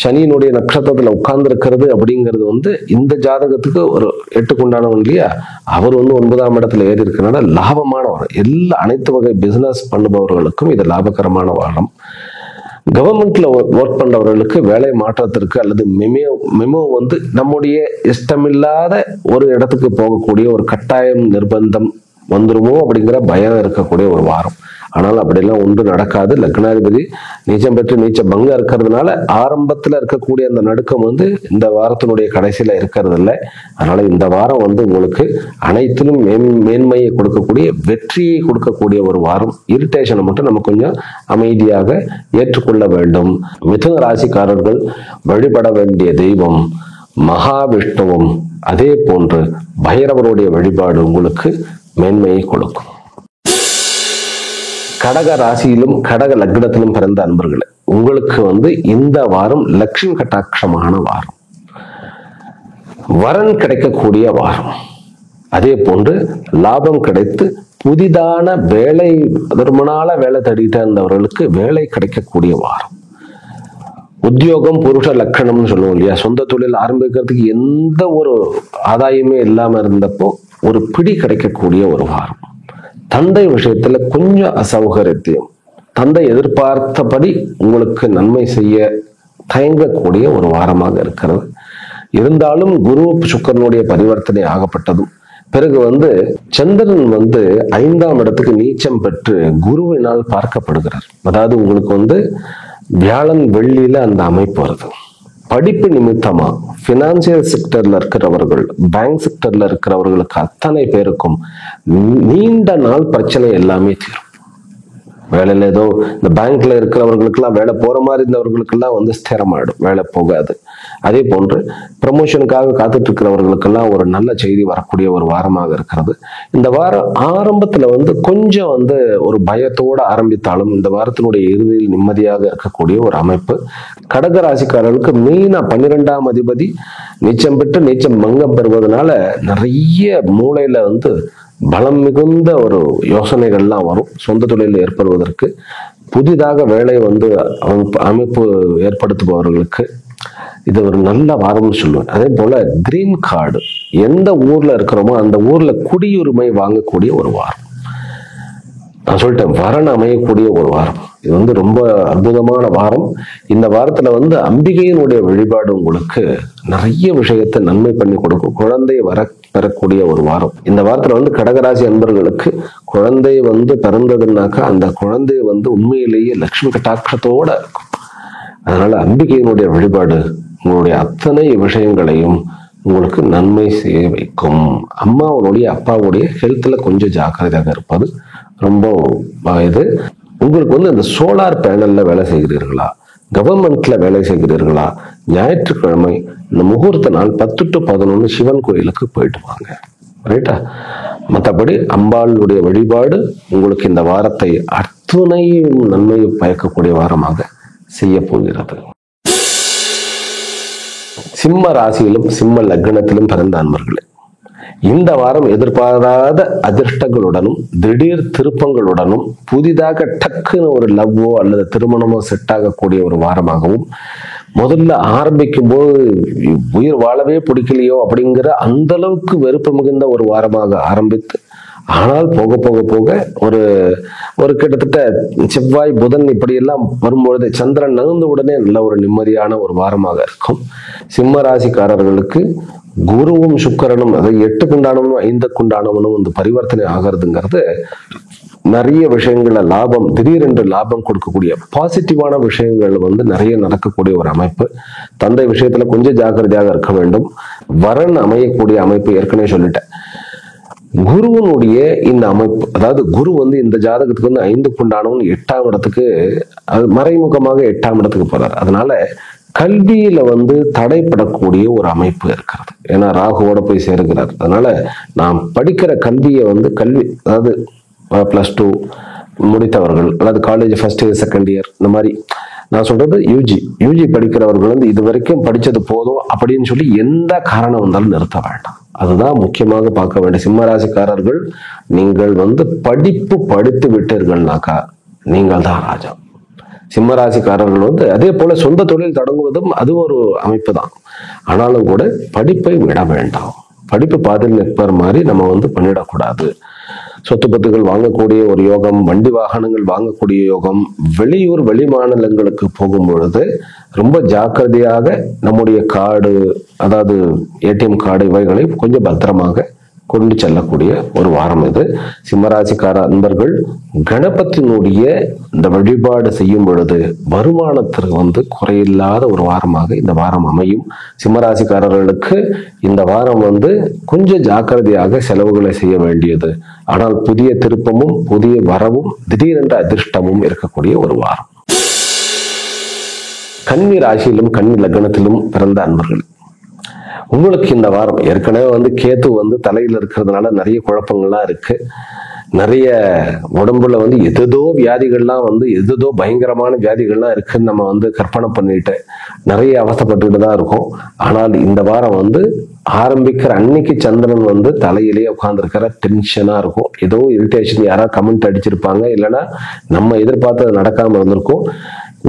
சனியினுடைய நட்சத்திரத்துல உட்கார்ந்து இருக்கிறது அப்படிங்கிறது வந்து இந்த ஜாதகத்துக்கு ஒரு 8க்கு உண்டானவன் இல்லையா, அவர் வந்து 9ஆம் இடத்துல ஏறி இருக்கிறனால லாபமான வாரம். அனைத்து வகை பிசினஸ் பண்ணுபவர்களுக்கும் இது லாபகரமான வாரம். கவர்மெண்ட்ல ஒர்க் பண்றவர்களுக்கு வேலை மாற்றத்திற்கு அல்லது மெமோ வந்து நம்முடைய இஷ்டமில்லாத ஒரு இடத்துக்கு போகக்கூடிய ஒரு கட்டாயம் நிர்பந்தம் வந்துருமோ அப்படிங்கிற பயம் இருக்கக்கூடிய ஒரு வாரம். ஆனால் அப்படிலாம் ஒன்று நடக்காது. லக்னாதிபதி நீச்சம் பெற்று நீச்ச பங்கம் இருக்கிறதுனால ஆரம்பத்துல இருக்கக்கூடிய அந்த நடுக்கம் வந்து இந்த வாரத்தினுடைய கடைசியில இருக்கிறது இல்லை. அதனால இந்த வாரம் வந்து உங்களுக்கு அனைத்திலும் மேன்மையை கொடுக்கக்கூடிய, வெற்றியை கொடுக்கக்கூடிய ஒரு வாரம். இரிட்டேஷனை மட்டும் நம்ம கொஞ்சம் அமைதியாக ஏற்றுக்கொள்ள வேண்டும். மிதுன ராசிக்காரர்கள் வழிபட வேண்டிய தெய்வம் மகாவிஷ்ணுவும் அதே போன்று பைரவருடைய வழிபாடு உங்களுக்கு மேன்மையை கொடுக்கும். கடக ராசியிலும் கடக லக்னத்திலும் பிறந்த அன்பர்களே, உங்களுக்கு வந்து இந்த வாரம் லட்சுமி கட்டாட்சமான வாரம், வரன் கிடைக்கக்கூடிய வாரம். அதே போன்று லாபம் கிடைத்து புதிதான வேலை, ரொம்ப நாளா வேலை தேடிட்டு இருந்தவர்களுக்கு வேலை கிடைக்கக்கூடிய வாரம். உத்தியோகம் புருஷ லட்சணம்னு சொல்லுவோம் இல்லையா, சொந்த தொழில் ஆரம்பிக்கிறதுக்கு எந்த ஒரு ஆதாயமே இல்லாம இருந்தப்போ ஒரு பிடி கிடைக்கக்கூடிய ஒரு வாரம். தந்தை விஷயத்துல கொஞ்சம் அசௌகரியத்தையும், தந்தை எதிர்பார்த்தபடி உங்களுக்கு நன்மை செய்ய தயங்கக்கூடிய ஒரு வாரமாக இருக்கிறது. இருந்தாலும் குரு சுக்கிரனுடைய பரிவர்த்தனை ஆகப்பட்டதும் பிறகு வந்து சந்திரன் வந்து 5ஆம் இடத்துக்கு நீச்சம் பெற்று குருவினால் பார்க்கப்படுகிறார். அதாவது உங்களுக்கு வந்து வியாழன் வெள்ளியில அந்த அமைப்பு வருது. படிப்பு நிமித்தமா பினான்சியல் செக்டர்ல இருக்கிறவர்கள், பேங்க் செக்டர்ல இருக்கிறவர்களுக்கு அத்தனை பேருக்கும் நீண்ட நாள் பிரச்சனை எல்லாமே தீரும். வேலையில ஏதோ இந்த பேங்க்ல இருக்கிறவர்களுக்கெல்லாம் வேலை போற மாதிரி இருந்தவர்களுக்கெல்லாம் வந்து ஸ்திரமாயிடும், வேலை போகாது. அதே போன்று ப்ரமோஷனுக்காக காத்துட்டு இருக்கிறவர்களுக்கெல்லாம் ஒரு நல்ல செய்தி வரக்கூடிய ஒரு வாரமாக இருக்கிறது. இந்த வாரம் ஆரம்பத்துல வந்து கொஞ்சம் வந்து ஒரு பயத்தோடு ஆரம்பித்தாலும் இந்த வாரத்தினுடைய இறுதியில் நிம்மதியாக இருக்கக்கூடிய ஒரு அமைப்பு. கடக ராசிக்காரர்களுக்கு மெயினா 12ஆம் அதிபதி நீச்சம் பெற்று நீச்சம் பங்கம் பெறுவதனால நிறைய மூளையில வந்து பலம் மிகுந்த ஒரு யோசனைகள்லாம் வரும். சொந்த தொழிலில் ஏற்படுவதற்கு, புதிதாக வேலை வந்து அமைப்பு ஏற்படுத்துபவர்களுக்கு இது ஒரு நல்ல வாரம்னு சொல்லுவேன். அதே போல கிரீன் கார்டு, எந்த ஊர்ல இருக்கிறோமோ அந்த ஊர்ல குடியுரிமை வாங்கக்கூடிய ஒரு வாரம். நான் சொல்லிட்டேன், வரன் அமையக்கூடிய ஒரு வாரம். இது வந்து ரொம்ப அற்புதமான வாரம். இந்த வாரத்துல வந்து அம்பிகையினுடைய வழிபாடு உங்களுக்கு நிறைய விஷயத்தை நன்மை பண்ணி கொடுக்கும். குழந்தை பெறக்கூடிய ஒரு வாரம். இந்த வாரத்துல வந்து கடகராசி அன்பர்களுக்கு குழந்தை வந்து பிறந்ததுன்னாக்கா அந்த குழந்தை வந்து உண்மையிலேயே லட்சுமி கட்டாட்சத்தோட இருக்கும். அதனால அம்பிகையினுடைய வழிபாடு உங்களுடைய அத்தனை விஷயங்களையும் உங்களுக்கு நன்மை செய்ய வைக்கும். அம்மாவுடைய அப்பாவுடைய ஹெல்த்ல கொஞ்சம் ஜாக்கிரதையாக இருப்பது ரொம்ப இது. உங்களுக்கு வந்து இந்த சோலார் பேனல்ல வேலை செய்கிறீர்களா, கவர்மெண்ட்ல வேலை செய்கிறீர்களா, ஞாயிற்றுக்கிழமை இந்த முகூர்த்த நாள் 10 to 11 சிவன் கோயிலுக்கு போயிட்டு வாங்க, ரைட்டா? மற்றபடி அம்பாளுடைய வழிபாடு உங்களுக்கு இந்த வாரத்தை அத்துணையும் நன்மையை பயக்கக்கூடிய வாரமாக செய்ய போகிறது. சிம்ம ராசியிலும் சிம்ம லக்னத்திலும் பிறந்த அன்பர்களே, இந்த வாரம் எதிர்பாராத அதிர்ஷ்டங்களுடனும் திடீர் திருப்பங்களுடனும் புதிதாக டக்குன்னு ஒரு லவ்வோ அல்லது திருமணமோ செட் ஆகக்கூடிய ஒரு வாரமாகவும், முதல்ல ஆரம்பிக்கும் போது உயிர் வாழவே பிடிக்கலையோ அப்படிங்கிற அந்த அளவுக்கு வெறுப்பு மிகுந்த ஒரு வாரமாக ஆரம்பித்து, ஆனால் போக போக போக ஒரு ஒரு கிட்டத்தட்ட செவ்வாய் புதன் இப்படியெல்லாம் வரும்பொழுது சந்திரன் நகர்ந்த உடனே நல்ல ஒரு நிம்மதியான ஒரு வாரமாக இருக்கும். சிம்ம ராசிக்காரர்களுக்கு குருவும் சுக்கிரனும், அது 8க்கு உண்டானவனும் 5க்கு உண்டானவனும் இந்த பரிவர்த்தனை ஆகிறதுங்கிறது நிறைய விஷயங்கள லாபம், திடீரென்று லாபம் கொடுக்கக்கூடிய பாசிட்டிவான விஷயங்கள் வந்து நிறைய நடக்கக்கூடிய ஒரு அமைப்பு. தந்தை விஷயத்துல கொஞ்சம் ஜாக்கிரதையாக இருக்க வேண்டும். வரன் அமையக்கூடிய அமைப்பு ஏற்கனவே சொல்லிட்டேன். குருவனுடைய இந்த அமைப்பு, அதாவது குரு வந்து இந்த ஜாதகத்துக்கு வந்து 5க்கு உண்டானவன் 8ஆம் இடத்துக்கு, அது மறைமுகமாக 8ஆம் இடத்துக்கு போறார். அதனால கல்வியில வந்து தடைப்படக்கூடிய ஒரு அமைப்பு இருக்கிறது. ஏன்னா ராகுவோட போய் சேருகிறார். அதனால நாம் படிக்கிற கல்வியை வந்து அதாவது +2 முடித்தவர்கள் அல்லது college first year second year, இந்த மாதிரி நான் சொல்றது யூஜி படிக்கிறவர்கள் வந்து இது வரைக்கும் படிச்சது போதும் அப்படின்னு சொல்லி எந்த காரணம் வந்தாலும் நிறுத்த வேண்டாம். அதுதான் முக்கியமாக பார்க்க வேண்டிய. சிம்மராசிக்காரர்கள், நீங்கள் வந்து படிப்பு படித்து விட்டீர்கள்னாக்கா நீங்கள் தான் ராஜா. சிம்மராசிக்காரர்கள் வந்து அதே போல சொந்த தொழில் தொடங்குவதும் அது ஒரு அமைப்பு தான். ஆனாலும் கூட படிப்பை விட வேண்டாம். படிப்பு பாதையில் நிற்பர் மாதிரி நம்ம வந்து பண்ணிடக்கூடாது. சொத்து பத்துகள் வாங்கக்கூடிய ஒரு யோகம், வண்டி வாகனங்கள் வாங்கக்கூடிய யோகம், வெளியூர் வெளி மாநிலங்களுக்கு போகும் பொழுது ரொம்ப ஜாக்கிரதையாக நம்முடைய கார்டு, அதாவது ஏடிஎம் கார்டு இவைகளை கொஞ்சம் பத்திரமாக கொண்டு செல்லக்கூடிய ஒரு வாரம் இது. சிம்மராசிக்கார அன்பர்கள் கணபதியினுடைய இந்த வழிபாடு செய்யும் பொழுது வருமானத்திற்கு வந்து குறையில்லாத ஒரு வாரமாக இந்த வாரம் அமையும். சிம்மராசிக்காரர்களுக்கு இந்த வாரம் வந்து கொஞ்சம் ஜாக்கிரதையாக செலவுகளை செய்ய வேண்டியது. ஆனால் புதிய திருப்பமும் புதிய வரவும் திடீரென்ற அதிர்ஷ்டமும் இருக்கக்கூடிய ஒரு வாரம். கன்னி ராசியிலும் கன்னி லக்னத்திலும் பிறந்த அன்பர்கள், உங்களுக்கு இந்த வாரம் ஏற்கனவே வந்து கேத்து வந்து தலையில இருக்கிறதுனால நிறைய குழப்பங்கள்லாம் இருக்கு. நிறைய உடம்புல வந்து எதோ வியாதிகள்லாம் வந்து எதோ பயங்கரமான வியாதிகள்லாம் இருக்குன்னு நம்ம வந்து கற்பனை பண்ணிட்டு நிறைய அவஸ்தைப்பட்டுட்டு தான் இருக்கோம். ஆனால் இந்த வாரம் வந்து ஆரம்பிக்கிற அன்னைக்கு சந்திரன் வந்து தலையிலேயே உட்கார்ந்துருக்கிற டென்ஷனா இருக்கும். ஏதோ இரிட்டேஷன், யாராவது கமெண்ட் அடிச்சிருப்பாங்க, இல்லைன்னா நம்ம எதிர்பார்த்தது நடக்காம இருந்திருக்கும்.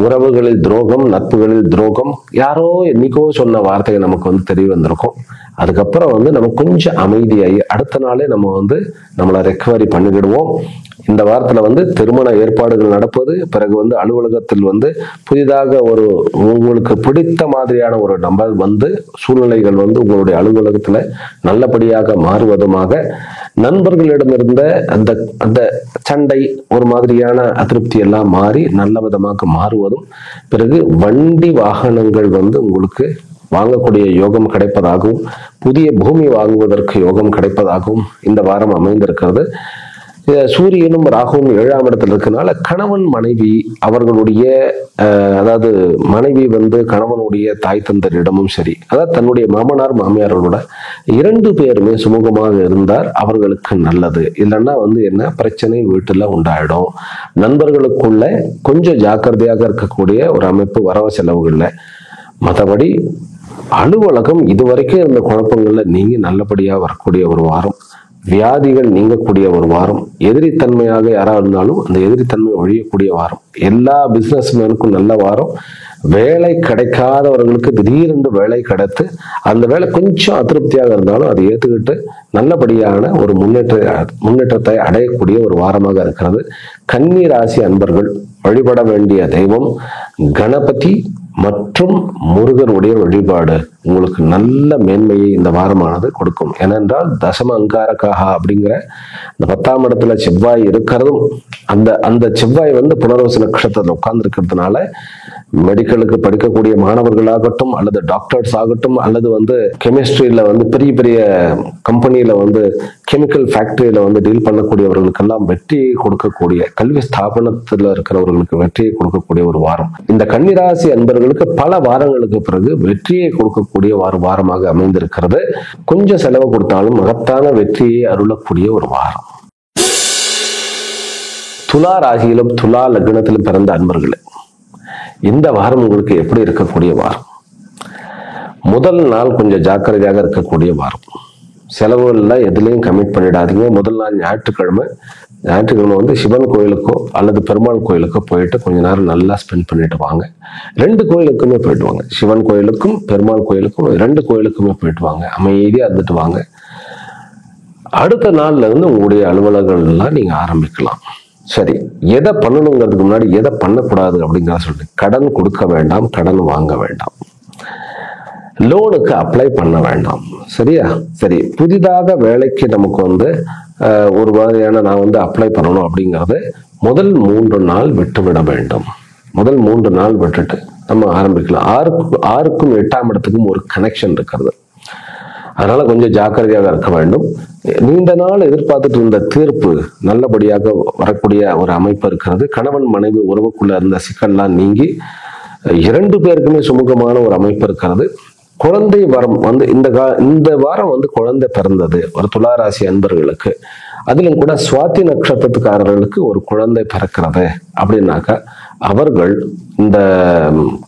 உறவுகளில் துரோகம், நட்புகளில் துரோகம், யாரோ என்னைக்கோ சொன்ன வார்த்தையை நமக்கு வந்து தெரிய வந்திருக்கும். அதுக்கப்புறம் வந்து நம்ம கொஞ்சம் அமைதியாகி அடுத்த நாளே நம்ம வந்து நம்மளை ரெக்கவரி பண்ணிக்கிடுவோம். இந்த வாரத்துல வந்து திருமண ஏற்பாடுகள் நடப்பது, பிறகு வந்து அலுவலகத்தில் வந்து புதிதாக ஒரு உங்களுக்கு பிடித்த மாதிரியான ஒரு நம்பர் வந்து சூழ்நிலைகள் வந்து உங்களுடைய அலுவலகத்துல நல்லபடியாக மாறுவதுமாக, நண்பர்களிடமிருந்த அந்த அந்த சண்டை ஒரு மாதிரியான அதிருப்தி எல்லாம் மாறி நல்ல விதமாக மாறுவதும், பிறகு வண்டி வாகனங்கள் வந்து உங்களுக்கு வாங்கக்கூடிய யோகம் கிடைப்பதாகவும், புதிய பூமி வாங்குவதற்கு யோகம் கிடைப்பதாகவும் இந்த வாரம் அமைந்திருக்கிறது. சூரியனும் ராகுவும் 7ஆம் இடத்துல இருக்கனால கணவன் மனைவி அவர்களுடைய அதாவது மனைவி வந்து கணவனுடைய தாய் தந்தரிடமும் சரி, அதாவது தன்னுடைய மாமனார் மாமியாரோட 2 பேருமே சுமூகமாக இருந்தார் அவர்களுக்கு நல்லது. இல்லைன்னா வந்து என்ன பிரச்சனை வீட்டுல உண்டாயிடும். நண்பர்களுக்குள்ள கொஞ்சம் ஜாக்கிரதையாக இருக்கக்கூடிய ஒரு அமைப்பு வரவு செலவுகள்ல. மற்றபடி அலுவலகம் இதுவரைக்கும் இருந்த குழப்பங்கள்ல நீங்க நல்லபடியா வரக்கூடிய ஒரு வாரம். வியாதிகள் நீங்கக்கூடிய ஒரு வாரம். எதிரித்தன்மையாக யாராவது இருந்தாலும் அந்த எதிரித்தன்மை ஒழியக்கூடிய வாரம். எல்லா பிசினஸ்மேனுக்கும் நல்ல வாரம். வேலை கிடைக்காதவர்களுக்கு திடீரென்று வேலை கிடைத்து அந்த வேலை கொஞ்சம் அதிருப்தியாக இருந்தாலும் அதை ஏற்றுக்கிட்டு நல்லபடியான ஒரு முன்னேற்றத்தை அடையக்கூடிய ஒரு வாரமாக இருக்கிறது. கன்னி ராசி அன்பர்கள் வழிபட வேண்டிய தெய்வம் கணபதி மற்றும் முருகனுடைய வழிபாடு உங்களுக்கு நல்ல மேன்மையை இந்த வாரமானது கொடுக்கும். ஏனென்றால் தசம அங்காரக்காக அப்படிங்கிற இந்த 10ஆம் இடத்துல செவ்வாய் இருக்கிறதும், அந்த செவ்வாய் வந்து புனர்வசு நட்சத்திரத்தில் உட்கார்ந்து இருக்கிறதுனால மெடிக்கலுக்கு படிக்கக்கூடிய மாணவர்களாகட்டும், அல்லது டாக்டர்ஸ் ஆகட்டும், அல்லது வந்து கெமிஸ்ட்ரியில வந்து பெரிய பெரிய கம்பெனியில வந்து கெமிக்கல் ஃபேக்டரியில வந்து டீல் பண்ணக்கூடியவர்களுக்கெல்லாம் வெற்றியை கொடுக்கக்கூடிய, கல்வி ஸ்தாபனத்துல இருக்கிறவர்களுக்கு வெற்றியை கொடுக்கக்கூடிய ஒரு வாரம். இந்த கன்னிராசி அன்பர்களுக்கு பல வாரங்களுக்கு பிறகு வெற்றியை கொடுக்கக்கூடிய ஒரு வாரமாக அமைந்திருக்கிறது. கொஞ்சம் செலவு கொடுத்தாலும் மகத்தான வெற்றியை அருளக்கூடிய ஒரு வாரம். துலா ராசியிலும் துலா லக்னத்திலும் பிறந்த அன்பர்களே, இந்த வாரம் உங்களுக்கு எப்படி இருக்கக்கூடிய வாரம்? முதல் நாள் கொஞ்சம் ஜாக்கிரதையாக இருக்கக்கூடிய வாரம். செலவுகள்ல எதுலையும் கமிட் பண்ணிடாதீங்க. முதல் நாள் ஞாயிற்றுக்கிழமை வந்து சிவன் கோயிலுக்கோ அல்லது பெருமாள் கோயிலுக்கோ போயிட்டு கொஞ்ச நேரம் நல்லா ஸ்பெண்ட் பண்ணிட்டு வாங்க. 2 கோயிலுக்குமே போயிட்டு வாங்க. சிவன் கோயிலுக்கும் பெருமாள் கோயிலுக்கும் 2 கோயிலுக்குமே போயிட்டு வாங்க. அமைதியா இருந்துட்டு வாங்க. அடுத்த நாள்ல இருந்து உங்களுடைய அலுவலகங்கள்லாம் நீங்க ஆரம்பிக்கலாம். சரி, எதை பண்ணணுங்கிறதுக்கு முன்னாடி எதை பண்ணக்கூடாது அப்படிங்கிறத சொல்லிட்டு, கடன் கொடுக்க வேண்டாம், கடன் வாங்க வேண்டாம், லோனுக்கு அப்ளை பண்ண வேண்டாம். சரியா? சரி, புதிதாக வேலைக்கு நமக்கு வந்து ஒரு மாதிரியான நான் வந்து அப்ளை பண்ணணும் அப்படிங்கிறது முதல் 3 நாள் விட்டுவிட வேண்டும். முதல் 3 நாள் விட்டுட்டு நம்ம ஆரம்பிக்கலாம். 6க்கும் 8ஆம் இடத்துக்கும் ஒரு கனெக்ஷன் இருக்கிறது. அதனால கொஞ்சம் ஜாக்கிரதையாக இருக்க வேண்டும். நீண்ட நாள் எதிர்பார்த்துட்டு இருந்த தீர்ப்பு நல்லபடியாக வரக்கூடிய ஒரு அமைப்பு இருக்கிறது. கணவன் மனைவி உறவுக்குள்ள இருந்த சிக்கல்லாம் நீங்கி 2 பேருக்குமே சுமூகமான ஒரு அமைப்பு இருக்கிறது. குழந்தை வரம் வந்து இந்த வாரம் வந்து குழந்தை பிறந்தது ஒரு துளாராசி அன்பர்களுக்கு, அதிலும் கூட சுவாதி நட்சத்திரத்துக்காரர்களுக்கு ஒரு குழந்தை பிறக்கிறது அப்படின்னாக்கா அவர்கள் இந்த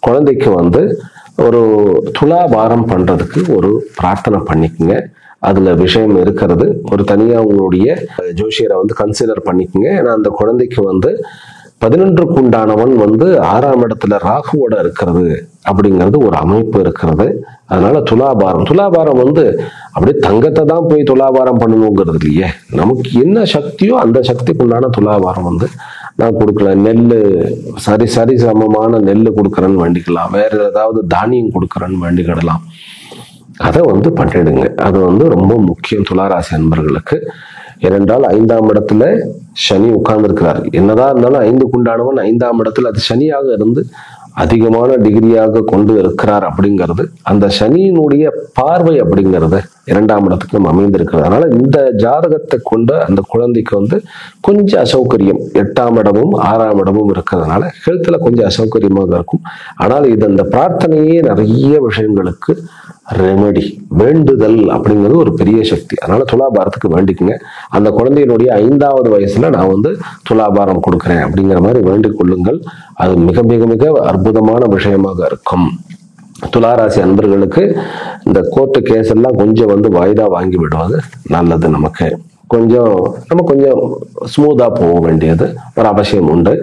குழந்தைக்கு வந்து ஒரு துலாபாரம் பண்றதுக்கு ஒரு பிரார்த்தனை பண்ணிக்கங்க. அதுல விஷயம் இருக்கிறது. ஒரு தனியா உங்களுடைய ஜோசியரை வந்து கன்சிடர் பண்ணிக்கங்க. ஏன்னா அந்த குழந்தைக்கு வந்து 11க்கு உண்டானவன் வந்து 6ஆம் இடத்துல ராகுவோட இருக்கிறது அப்படிங்கிறது ஒரு அமைப்பு இருக்கிறது. அதனால துலாபாரம் வந்து அப்படியே தங்கத்தை தான் போய் துலாபாரம் பண்ணணுங்கிறது இல்லையே. நமக்கு என்ன சக்தியோ அந்த சக்திக்கு உண்டான துலாபாரம் வந்து நான் கொடுக்கலாம். நெல் சரி சமமான நெல் கொடுக்குறேன்னு வேண்டிக்கலாம், வேற ஏதாவது தானியம் கொடுக்குறேன்னு வேண்டிக்கிடலாம். அதை வந்து பண்ணிடுங்க. அது வந்து ரொம்ப முக்கியம் துளாராசி அன்பர்களுக்கு. ஏனென்றால் 5ஆம் இடத்துல சனி உட்கார்ந்து இருக்கிறார். என்னதான் இருந்தாலும் 5க்கு உண்டானவன் 5ஆம் இடத்துல அது சனியாக இருந்து அதிகமான டிகிரியாக கொண்டு இருக்கிறார் அப்படிங்கிறது, அந்த சனியினுடைய பார்வை அப்படிங்கிறது 2ஆம் இடத்துக்கு நம்ம அமைந்திருக்கிறது. அதனால இந்த ஜாதகத்தை கொண்ட அந்த குழந்தைக்கு வந்து கொஞ்சம் அசௌகரியம், 8ஆம் இடமும் 6ஆம் இடமும் இருக்கிறதுனால ஹெல்த்ல கொஞ்சம் அசௌகரியமாக இருக்கும். ஆனால் இது அந்த பிரார்த்தனையே நிறைய விஷயங்களுக்கு ரெமெடி, வேண்டுதல் அப்படிங்கிறது ஒரு பெரிய சக்தி. அதனால துலாபாரத்துக்கு வேண்டிக்குங்க. அந்த குழந்தையினுடைய 5வது வயசுல நான் வந்து துலாபாரம் கொடுக்குறேன் அப்படிங்கிற மாதிரி வேண்டிக் கொள்ளுங்கள். அது மிக மிக மிக அற்புதமான விஷயமாக இருக்கும். துளாராசி அன்பர்களுக்கு இந்த கோர்ட்டு கேஸ் எல்லாம் கொஞ்சம் வந்து வாய்தா வாங்கி விடுவது நல்லது. நம்ம கொஞ்சம் ஸ்மூதா போக வேண்டியது ஒரு அவசியம் உண்டு.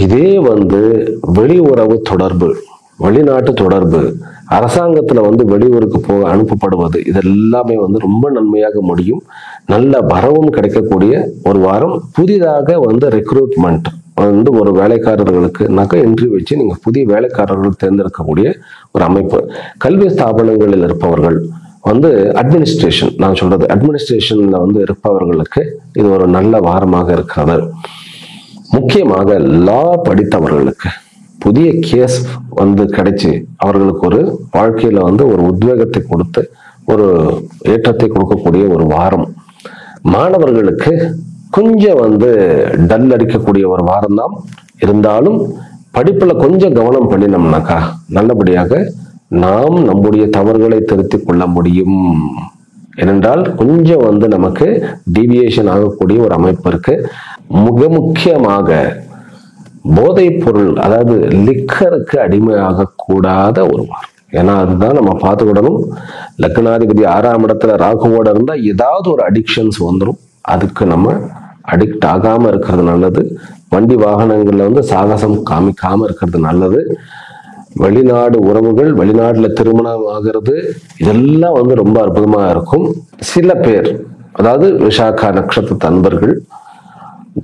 இதே வந்து வெளியுறவு தொடர்பு, வெளிநாட்டு தொடர்பு, அரசாங்கத்துல வந்து வெளியூருக்கு போக அனுப்பப்படுவது, இதெல்லாமே வந்து ரொம்ப நன்மையாக முடியும். நல்ல வரவும் கிடைக்கக்கூடிய ஒரு வாரம். புதிதாக வந்து ரெக்ரூட்மெண்ட் வந்து ஒரு வேலைக்காரர்களுக்கு இன்டர்வியூ வச்சு நீங்க புதிய வேலைக்காரர்கள் தேர்ந்தெடுக்கக்கூடிய ஒரு அமைப்பு. கல்வி ஸ்தாபனங்களில் இருப்பவர்கள் வந்து அட்மினிஸ்ட்ரேஷன்ல வந்து இருப்பவர்களுக்கு இது ஒரு நல்ல வாரமாக இருக்கிறது. முக்கியமாக லா படித்தவர்களுக்கு புதிய கேஸ் வந்து கிடைச்சி அவர்களுக்கு ஒரு வாழ்க்கையில வந்து ஒரு உத்வேகத்தை கொடுத்து ஒரு ஏற்றத்தை கொடுக்கக்கூடிய ஒரு வாரம். மாணவர்களுக்கு கொஞ்சம் வந்து டல் அடிக்கக்கூடிய ஒரு வாரம் தான் இருந்தாலும் படிப்புல கொஞ்சம் கவனம் பண்ணினோம்னாக்கா நல்லபடியாக நாம் நம்முடைய தவறுகளை திருத்திக் கொள்ள முடியும். ஏனென்றால் கொஞ்சம் வந்து நமக்கு டீவியேஷன் ஆகக்கூடிய ஒரு அமைப்பு இருக்கு. மிக முக்கியமாக போதைப் பொருள், அதாவது லிக்கருக்கு அடிமையாக கூடாத ஒரு வாரம். ஏன்னா அதுதான் நம்ம பார்த்துக்கிடணும். லக்னாதிபதி 6ஆம் இடத்துல ராகுவோட இருந்தா ஏதாவது ஒரு அடிக்ஷன்ஸ் வந்துடும். அதுக்கு நம்ம அடிக்ட் ஆகாம இருக்கிறது நல்லது. வண்டி வாகனங்கள்ல வந்து சாகசம் காமிக்காம இருக்கிறது நல்லது. வெளிநாடு உறவுகள், வெளிநாட்டுல திருமணம் ஆகிறது, இதெல்லாம் வந்து ரொம்ப அற்புதமா இருக்கும். சில பேர், அதாவது விசாகா நட்சத்திர அன்பர்கள்,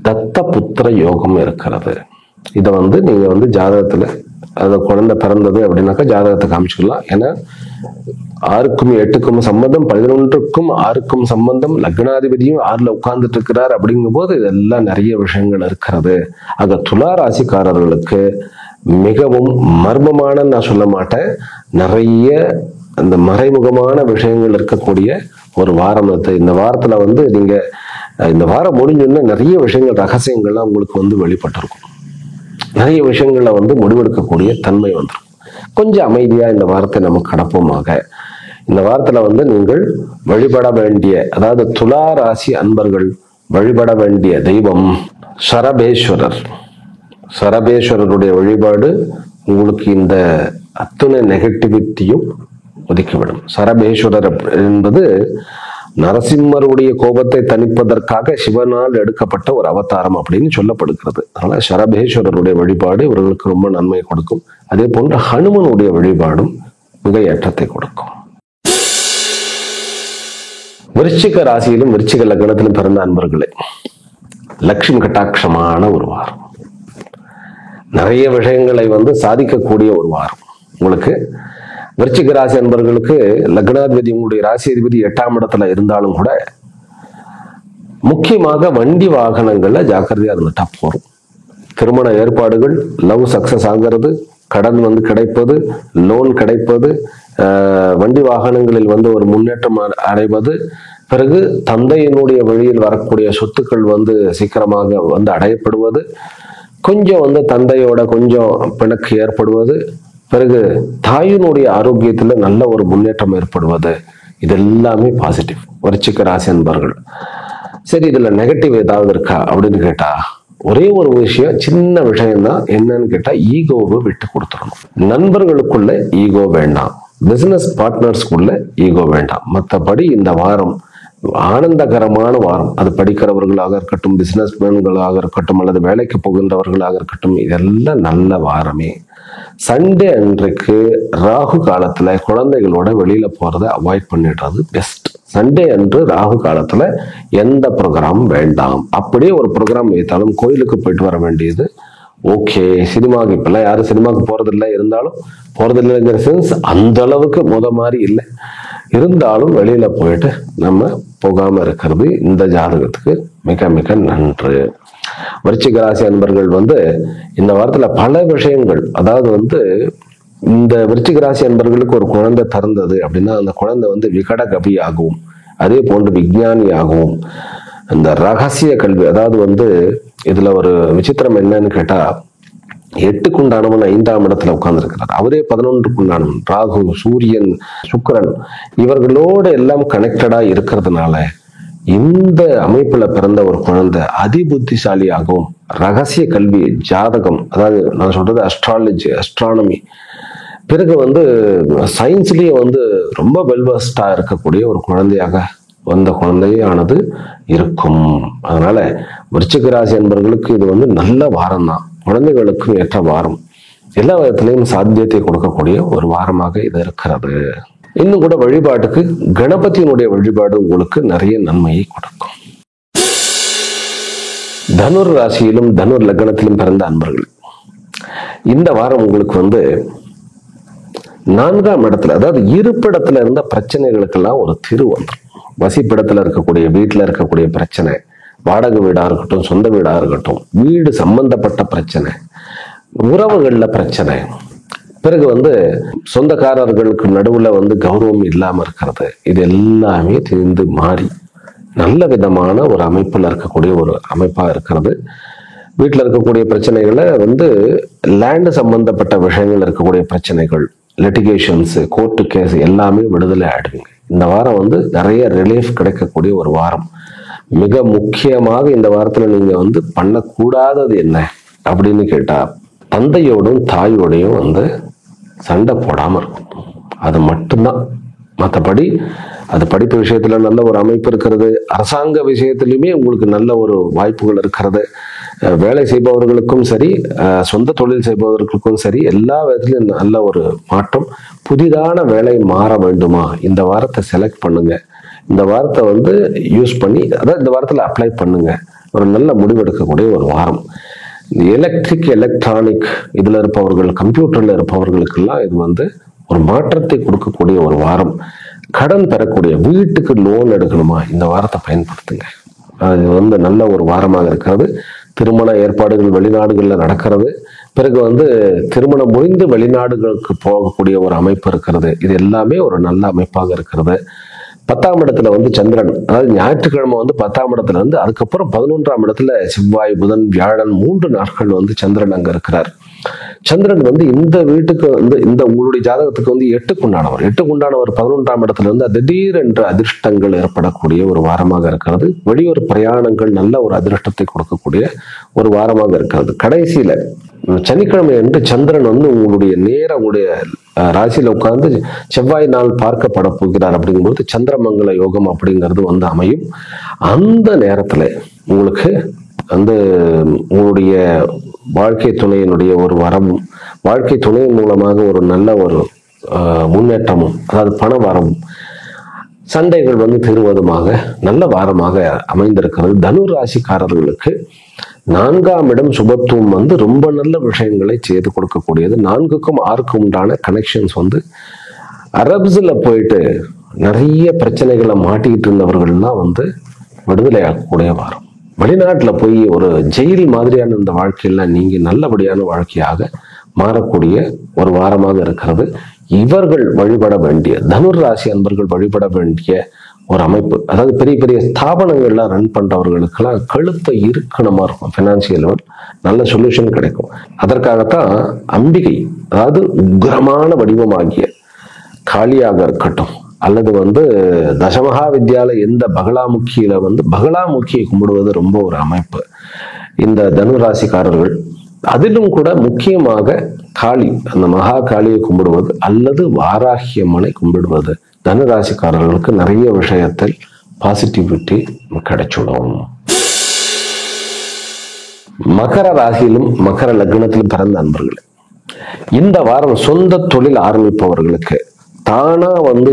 தத்த புத்திர யோகம் இருக்கிறது. இதை வந்து நீங்க வந்து ஜாதகத்துல, அந்த குழந்தை பிறந்தது அப்படின்னாக்கா ஜாதகத்தை காமிச்சுக்கலாம். ஏன்னா 6க்கும் 8க்கும் சம்பந்தம், 11க்கும் 6க்கும் சம்பந்தம், லக்னாதிபதியும் 6ல உட்கார்ந்துட்டு இருக்கிறார். அப்படிங்கும் போது இதெல்லாம் நிறைய விஷயங்கள் இருக்கிறது. ஆக துலா ராசிக்காரர்களுக்கு மிகவும் மர்மமான, நான் சொல்ல மாட்டேன், நிறைய அந்த மறைமுகமான விஷயங்கள் இருக்கக்கூடிய ஒரு வாரம். இந்த வாரத்துல வந்து நீங்க இந்த வாரம் முடிஞ்சோன்னா நிறைய விஷயங்கள், ரகசியங்கள்லாம் உங்களுக்கு வந்து வெளிப்பட்டிருக்கும். நிறைய விஷயங்கள்ல வந்து முடிவெடுக்கக்கூடிய தன்மை வந்துடும். கொஞ்சம் அமைதியா இந்த வாரத்தை நம்ம கடப்போமாக. இந்த வாரத்துல வந்து நீங்கள் வழிபட வேண்டிய, அதாவது துலா ராசி அன்பர்கள் வழிபட வேண்டிய தெய்வம் சரபேஸ்வரர். சரபேஸ்வரருடைய வழிபாடு உங்களுக்கு இந்த அத்துணை நெகட்டிவிட்டியும் ஒதுக்கிவிடும். சரபேஸ்வரர் என்பது நரசிம்மருடைய கோபத்தை தணிப்பதற்காக சிவனால் எடுக்கப்பட்ட ஒரு அவதாரம் அப்படின்னு சொல்லப்படுகிறது. அதனால சரபேஸ்வரருடைய வழிபாடு இவர்களுக்கு ரொம்ப நன்மை கொடுக்கும். அதே போன்று ஹனுமனுடைய வழிபாடும் மிக ஏற்றத்தை கொடுக்கும். விருச்சிக ராசியிலும் விருச்சிக லக்னத்திலும் பிறந்த அன்பர்களே, லட்சுமி கட்டாட்சமான ஒரு வாரம். நிறைய விஷயங்களை வந்து சாதிக்கக்கூடிய ஒரு வாரம். உங்களுக்கு விருச்சிக ராசி அன்பர்களுக்கு லக்னாதிபதி, உங்களுடைய ராசி அதிபதி 8ஆம் இடத்துல இருந்தாலும் கூட முக்கியமாக வண்டி வாகனங்கள்ல ஜாக்கிரதையா இருந்துட்டா போறோம். திருமண ஏற்பாடுகள், லவ் சக்சஸ் ஆகிறது, கடன் வந்து கிடைப்பது, லோன் கிடைப்பது, வண்டி வாகனங்களில் வந்து ஒரு முன்னேற்றம் அடைவது, பிறகு தந்தையினுடைய வழியில் வரக்கூடிய சொத்துக்கள் வந்து சீக்கிரமாக வந்து அடையப்படுவது, கொஞ்சம் வந்து தந்தையோட கொஞ்சம் பிணக்கு ஏற்படுவது, பிறகு தாயினுடைய ஆரோக்கியத்துல நல்ல ஒரு முன்னேற்றம் ஏற்படுவது, இதெல்லாமே பாசிட்டிவ். விருச்சிக ராசி அன்பர்கள், சரி இதுல நெகட்டிவ் ஏதாவது இருக்கா அப்படின்னு கேட்டா ஒரே ஒரு விஷயம், சின்ன விஷயம்தான். என்னன்னு கேட்டா ஈகோவை விட்டு கொடுத்துடணும். நண்பர்களுக்குள்ள ஈகோ வேண்டாம், பிசினஸ் பார்ட்னர்ஸ்க்குள்ள ஈகோ வேண்டாம். மற்றபடி இந்த வாரம் ஆனந்தகரமான வாரம். அது படிக்கிறவர்களாக இருக்கட்டும், பிசினஸ் மேன்களாக இருக்கட்டும், அல்லது வேலைக்கு போகின்றவர்களாக இருக்கட்டும், இதெல்லாம் நல்ல வாரமே. சண்டே அன்றைக்கு ராகு காலத்துல குழந்தைகளோட வெளியில போறதை அவாய்ட் பண்ணிடுறது பெஸ்ட். சண்டே அன்று ராகு காலத்துல எந்த ப்ரோக்ராம் வேண்டாம். அப்படியே ஒரு ப்ரோக்ராம் வைத்தாலும் கோயிலுக்கு போயிட்டு வர வேண்டியது ஓகே. சினிமாவுக்கு இப்பெல்லாம் யாரும் சினிமாவுக்கு போறதில்லை, இருந்தாலும் போறதில்லைங்கிற சென்ஸ் அந்த அளவுக்கு மாதிரி இல்லை. இருந்தாலும் வெளியில போயிட்டு நம்ம போகாம இருக்கிறது இந்த ஜாதகத்துக்கு மிக மிக நன்று. விருச்சிக ராசி அன்பர்கள் இந்த வாரத்துல பல விஷயங்கள், அதாவது இந்த விருச்சிக ராசி அன்பர்களுக்கு ஒரு குழந்தை பிறந்தது அப்படின்னா அந்த குழந்தை விகட கவி ஆகவும், அதே போன்று விஞ்ஞானி ஆகவும், இந்த ரகசிய கல்வி, அதாவது இதுல ஒரு விசித்திரம் என்னன்னு கேட்டா, 8க்குண்டானவன் 5ஆம் இடத்துல உட்கார்ந்துருக்கிறார். அவரே 11க்குண்டானவன். ராகு, சூரியன், சுக்கிரன் இவர்களோடு எல்லாம் கனெக்டடா இருக்கிறதுனால இந்த அமைப்புல பிறந்த ஒரு குழந்தை அதிபுத்திசாலியாகவும், ரகசிய கல்வி, ஜாதகம், அதாவது நான் சொல்றது அஸ்ட்ராலஜி, அஸ்ட்ரானமி, பிறகு சயின்ஸ்லயே ரொம்ப வெல்வர்ஸ்டா இருக்கக்கூடிய ஒரு குழந்தையாக வந்த குழந்தையானது இருக்கும். அதனால விருச்சிக ராசி என்பவர்களுக்கு இது நல்ல வாரம் தான். குழந்தைகளுக்கும் ஏற்ற வாரம். எல்லா விதத்திலையும் சாத்தியத்தை கொடுக்கக்கூடிய ஒரு வாரமாக இது இருக்கிறது. இன்னும் கூட வழிபாட்டுக்கு கணபதியினுடைய வழிபாடு உங்களுக்கு நிறைய நன்மையை கொடுக்கும். தனுர் ராசியிலும் தனுர் லக்னத்திலும் பிறந்த அன்பர்கள், இந்த வாரம் உங்களுக்கு 4ஆம் இடத்துல, அதாவது இருப்பிடத்துல இருந்த பிரச்சனைகளுக்கெல்லாம் ஒரு தீர்வு வந்துடும். வசிப்பிடத்துல இருக்கக்கூடிய, வீட்டுல இருக்கக்கூடிய பிரச்சனை, வாடகை வீடா இருக்கட்டும், சொந்த வீடா இருக்கட்டும், வீடு சம்பந்தப்பட்ட பிரச்சனை, உறவுகள்ல பிரச்சனை, பிறகு சொந்தக்காரர்களுக்கு நடுவுல கௌரவம் இல்லாம இருக்கிறது, இது எல்லாமே தீர்ந்து மாறி நல்ல விதமான ஒரு அமைப்புல இருக்கக்கூடிய ஒரு அமைப்பா இருக்கிறது. வீட்டுல இருக்கக்கூடிய பிரச்சனைகளை லேண்டு சம்பந்தப்பட்ட விஷயங்கள் இருக்கக்கூடிய பிரச்சனைகள், லிட்டிகேஷன்ஸ், கோர்ட்டு கேஸ் எல்லாமே விடுதலை ஆயிடுவீங்க. இந்த வாரம் நிறைய ரிலீஃப் கிடைக்கக்கூடிய ஒரு வாரம். மிக முக்கியமாக இந்த வாரத்துல நீங்க பண்ணக்கூடாதது என்ன அப்படின்னு கேட்டா, தந்தையோடும் தாயோடையும் சண்டை போடாம இருக்கும். அது மட்டும்தான். மற்றபடி அது படிப்பு விஷயத்துல நல்ல ஒரு அமைப்பு இருக்கிறது. அரசாங்க விஷயத்திலுமே உங்களுக்கு நல்ல ஒரு வாய்ப்புகள் இருக்கிறது. வேலை செய்பவர்களுக்கும் சரி, சொந்த தொழில் செய்பவர்களுக்கும் சரி, எல்லா விதத்திலும் நல்ல ஒரு மாற்றம். புதிதான வேலை மாற வேண்டுமா, இந்த வாரத்தை செலக்ட் பண்ணுங்க. இந்த வாரத்தை யூஸ் பண்ணி, அதாவது இந்த வாரத்துல அப்ளை பண்ணுங்க. ஒரு நல்ல முடிவெடுக்கக்கூடிய ஒரு வாரம். இந்த எலக்ட்ரிக், எலக்ட்ரானிக் இதுல இருப்பவர்கள், கம்ப்யூட்டர்ல இருப்பவர்களுக்கெல்லாம் இது ஒரு மாற்றத்தை கொடுக்கக்கூடிய ஒரு வாரம். கடன் பெறக்கூடிய, வீட்டுக்கு லோன் எடுக்கணுமா, இந்த வாரத்தை பயன்படுத்துங்க. அது நல்ல ஒரு வாரமாக இருக்கிறது. திருமண ஏற்பாடுகள் வெளிநாடுகள்ல நடக்கிறது. பிறகு திருமணம் முடிந்து வெளிநாடுகளுக்கு போகக்கூடிய ஒரு அமைப்பு இருக்கிறது. இது எல்லாமே ஒரு நல்ல அமைப்பாக இருக்கிறது. 10ஆம் இடத்துல சந்திரன், அதாவது ஞாயிற்றுக்கிழமை 10ஆம் இடத்துல இருந்து, அதுக்கப்புறம் 11ஆம் இடத்துல செவ்வாய், புதன், வியாழன் 3 நாட்கள் சந்திரன் அங்க இருக்கிறார். சந்திரன் இந்த வீட்டுக்கு இந்த உங்களுடைய ஜாதகத்துக்கு 8க்குண்டானவர். 8க்குண்டானவர் 11ஆம் இடத்துல இருந்து திடீரென்று அதிர்ஷ்டங்கள் ஏற்படக்கூடிய ஒரு வாரமாக இருக்கிறது. வெளியூர் பிரயாணங்கள் நல்ல ஒரு அதிர்ஷ்டத்தை கொடுக்கக்கூடிய ஒரு வாரமாக இருக்கிறது. கடைசியில சனிக்கிழமை என்று சந்திரன் உங்களுடைய உங்களுடைய ராசியில உட்கார்ந்து செவ்வாய் நாள் பார்க்கப்பட போகிறார். அப்படிங்கும்போது சந்திரமங்கல யோகம் அப்படிங்கிறது அமையும். அந்த நேரத்துல உங்களுக்கு உங்களுடைய வாழ்க்கை துணையினுடைய ஒரு வரமும், வாழ்க்கை துணையின் மூலமாக ஒரு நல்ல ஒரு முன்னேற்றமும், அதாவது பண வரமும், சண்டைகள் தீர்வதுமாக நல்ல வாரமாக அமைந்திருக்கிறது. தனுர் ராசிக்காரர்களுக்கு 4ஆம் இடம் சுபத்துவம் ரொம்ப நல்ல விஷயங்களை செய்து கொடுக்கக்கூடியது. 4க்கும் 6க்கும் உண்டான கனெக்ஷன்ஸ் அரப்ஸ்ல போயிட்டு நிறைய பிரச்சனைகளை மாட்டிக்கிட்டு இருந்தவர்கள்லாம் விடுதலை ஆகக்கூடிய வாரம். வெளிநாட்டுல போய் ஒரு ஜெயில் மாதிரியான இந்த வாழ்க்கையில நீங்க நல்லபடியான வாழ்க்கையாக மாறக்கூடிய ஒரு வாரமாக இருக்கிறது. இவர்கள் வழிபட வேண்டிய, தனுர் ராசி அன்பர்கள் வழிபட வேண்டிய ஒரு அமைப்பு, அதாவது பெரிய பெரிய ஸ்தாபனங்கள்லாம் ரன் பண்றவர்களுக்கெல்லாம் கழுத்தை இறுக்கணமா இருக்கும். பினான்சியல் நல்ல சொல்யூஷன் கிடைக்கும். அதற்காகத்தான் அம்பிகை, அதாவது உக்ரமான வடிவமாகிய காளியாக இருக்கட்டும், அல்லது தசமகா வித்யால எந்த பகலாமுக்கியில பகலாமுக்கியை கும்பிடுவது ரொம்ப ஒரு அமைப்பு இந்த தனுராசிக்காரர்கள். அதிலும் கூட முக்கியமாக காளி, அந்த மகா காளியை கும்பிடுவது அல்லது வாராகியம்மனை கும்பிடுவது தனுராசிக்காரர்களுக்கு நிறைய விஷயத்தில் பாசிட்டிவிட்டி கிடைச்சிடும். மகர ராசியிலும் மகர லக்னத்திலும் பிறந்த அன்பர்களே, இந்த வாரம் சொந்த தொழில் ஆரம்பிப்பவர்களுக்கு தானா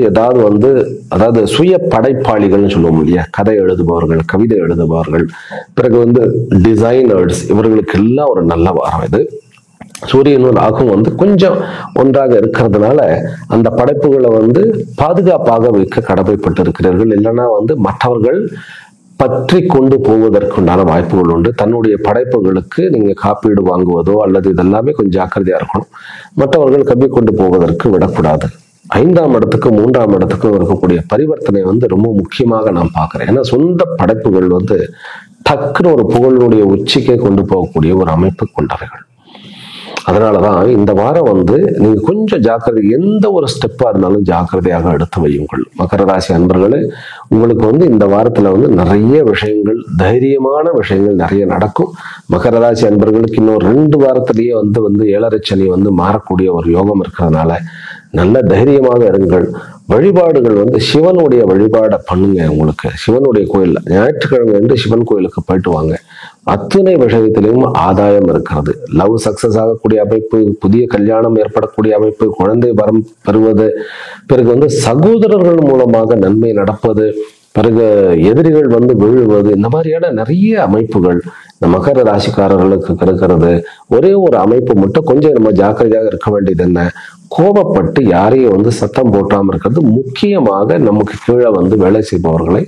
ஏதாவது அதாவது சுய படைப்பாளிகள்னு சொல்லுவோம் இல்லையா, கதை எழுதுபவர்கள், கவிதை எழுதுபவர்கள், பிறகு டிசைனர்ஸ், இவர்களுக்கு எல்லாம் ஒரு நல்ல வாரம் இது. சூரியனும் ராகும் கொஞ்சம் ஒன்றாக இருக்கிறதுனால அந்த படைப்புகளை பாதுகாப்பாக வைக்க கடமைப்பட்டு இருக்கிறீர்கள். இல்லைன்னா மற்றவர்கள் பற்றி கொண்டு போவதற்குண்டான வாய்ப்புகள் உண்டு. தன்னுடைய படைப்புகளுக்கு நீங்க காப்பீடு வாங்குவதோ அல்லது இதெல்லாமே கொஞ்சம் ஜாக்கிரதையா இருக்கணும். மற்றவர்கள் கப்பி கொண்டு போவதற்கு விடக்கூடாது. 5ஆம் இடத்துக்கும் 3ஆம் இடத்துக்கும் இருக்கக்கூடிய பரிவர்த்தனை ரொம்ப முக்கியமாக நான் பார்க்கிறேன். ஏன்னா சொந்த படைப்புகள் டக்குன்னு ஒரு புகழுடைய உச்சிக்கே கொண்டு போகக்கூடிய ஒரு அமைப்பு கொண்டவைகள். அதனாலதான் இந்த வாரம் நீங்க கொஞ்சம் ஜாக்கிரதை, எந்த ஒரு ஸ்டெப்பா இருந்தாலும் ஜாக்கிரதையாக எடுத்து வையுங்கள். மகர ராசி அன்பர்களே, உங்களுக்கு இந்த வாரத்துல நிறைய விஷயங்கள், தைரியமான விஷயங்கள் நிறைய நடக்கும். மகர ராசி அன்பர்களுக்கு இன்னும் 2 வாரத்திலேயே 7.5 சனி மாறக்கூடிய ஒரு யோகம் இருக்கிறதுனால நல்ல தைரியமாக இருங்கள். வழிபாடுகள் சிவனுடைய வழிபாடை பண்ணுங்க. உங்களுக்கு சிவனுடைய கோயில் ஞாயிற்றுக்கிழமை சிவன் கோயிலுக்கு போயிட்டு வாங்க. அத்தனை விஷயத்திலையும் ஆதாயம் இருக்கிறது. லவ் சக்சஸ் ஆகக்கூடிய அமைப்பு, புதிய கல்யாணம் ஏற்படக்கூடிய அமைப்பு, குழந்தை வரம் பெறுவது, பிறகு சகோதரர்கள் மூலமாக நன்மை நடப்பது, பிறகு எதிரிகள் விழுவது, இந்த மாதிரியான நிறைய அமைப்புகள் இந்த மகர ராசிக்காரர்களுக்கு இருக்கிறது. ஒரே ஒரு அமைப்பு மட்டும் கொஞ்சம் நம்ம ஜாக்கிரதையாக இருக்க வேண்டியது என்ன, கோபப்பட்டு யாரையும் சத்தம் போட்டாம இருக்கிறது. முக்கியமாக நமக்கு கீழே வேலை செய்பவர்களை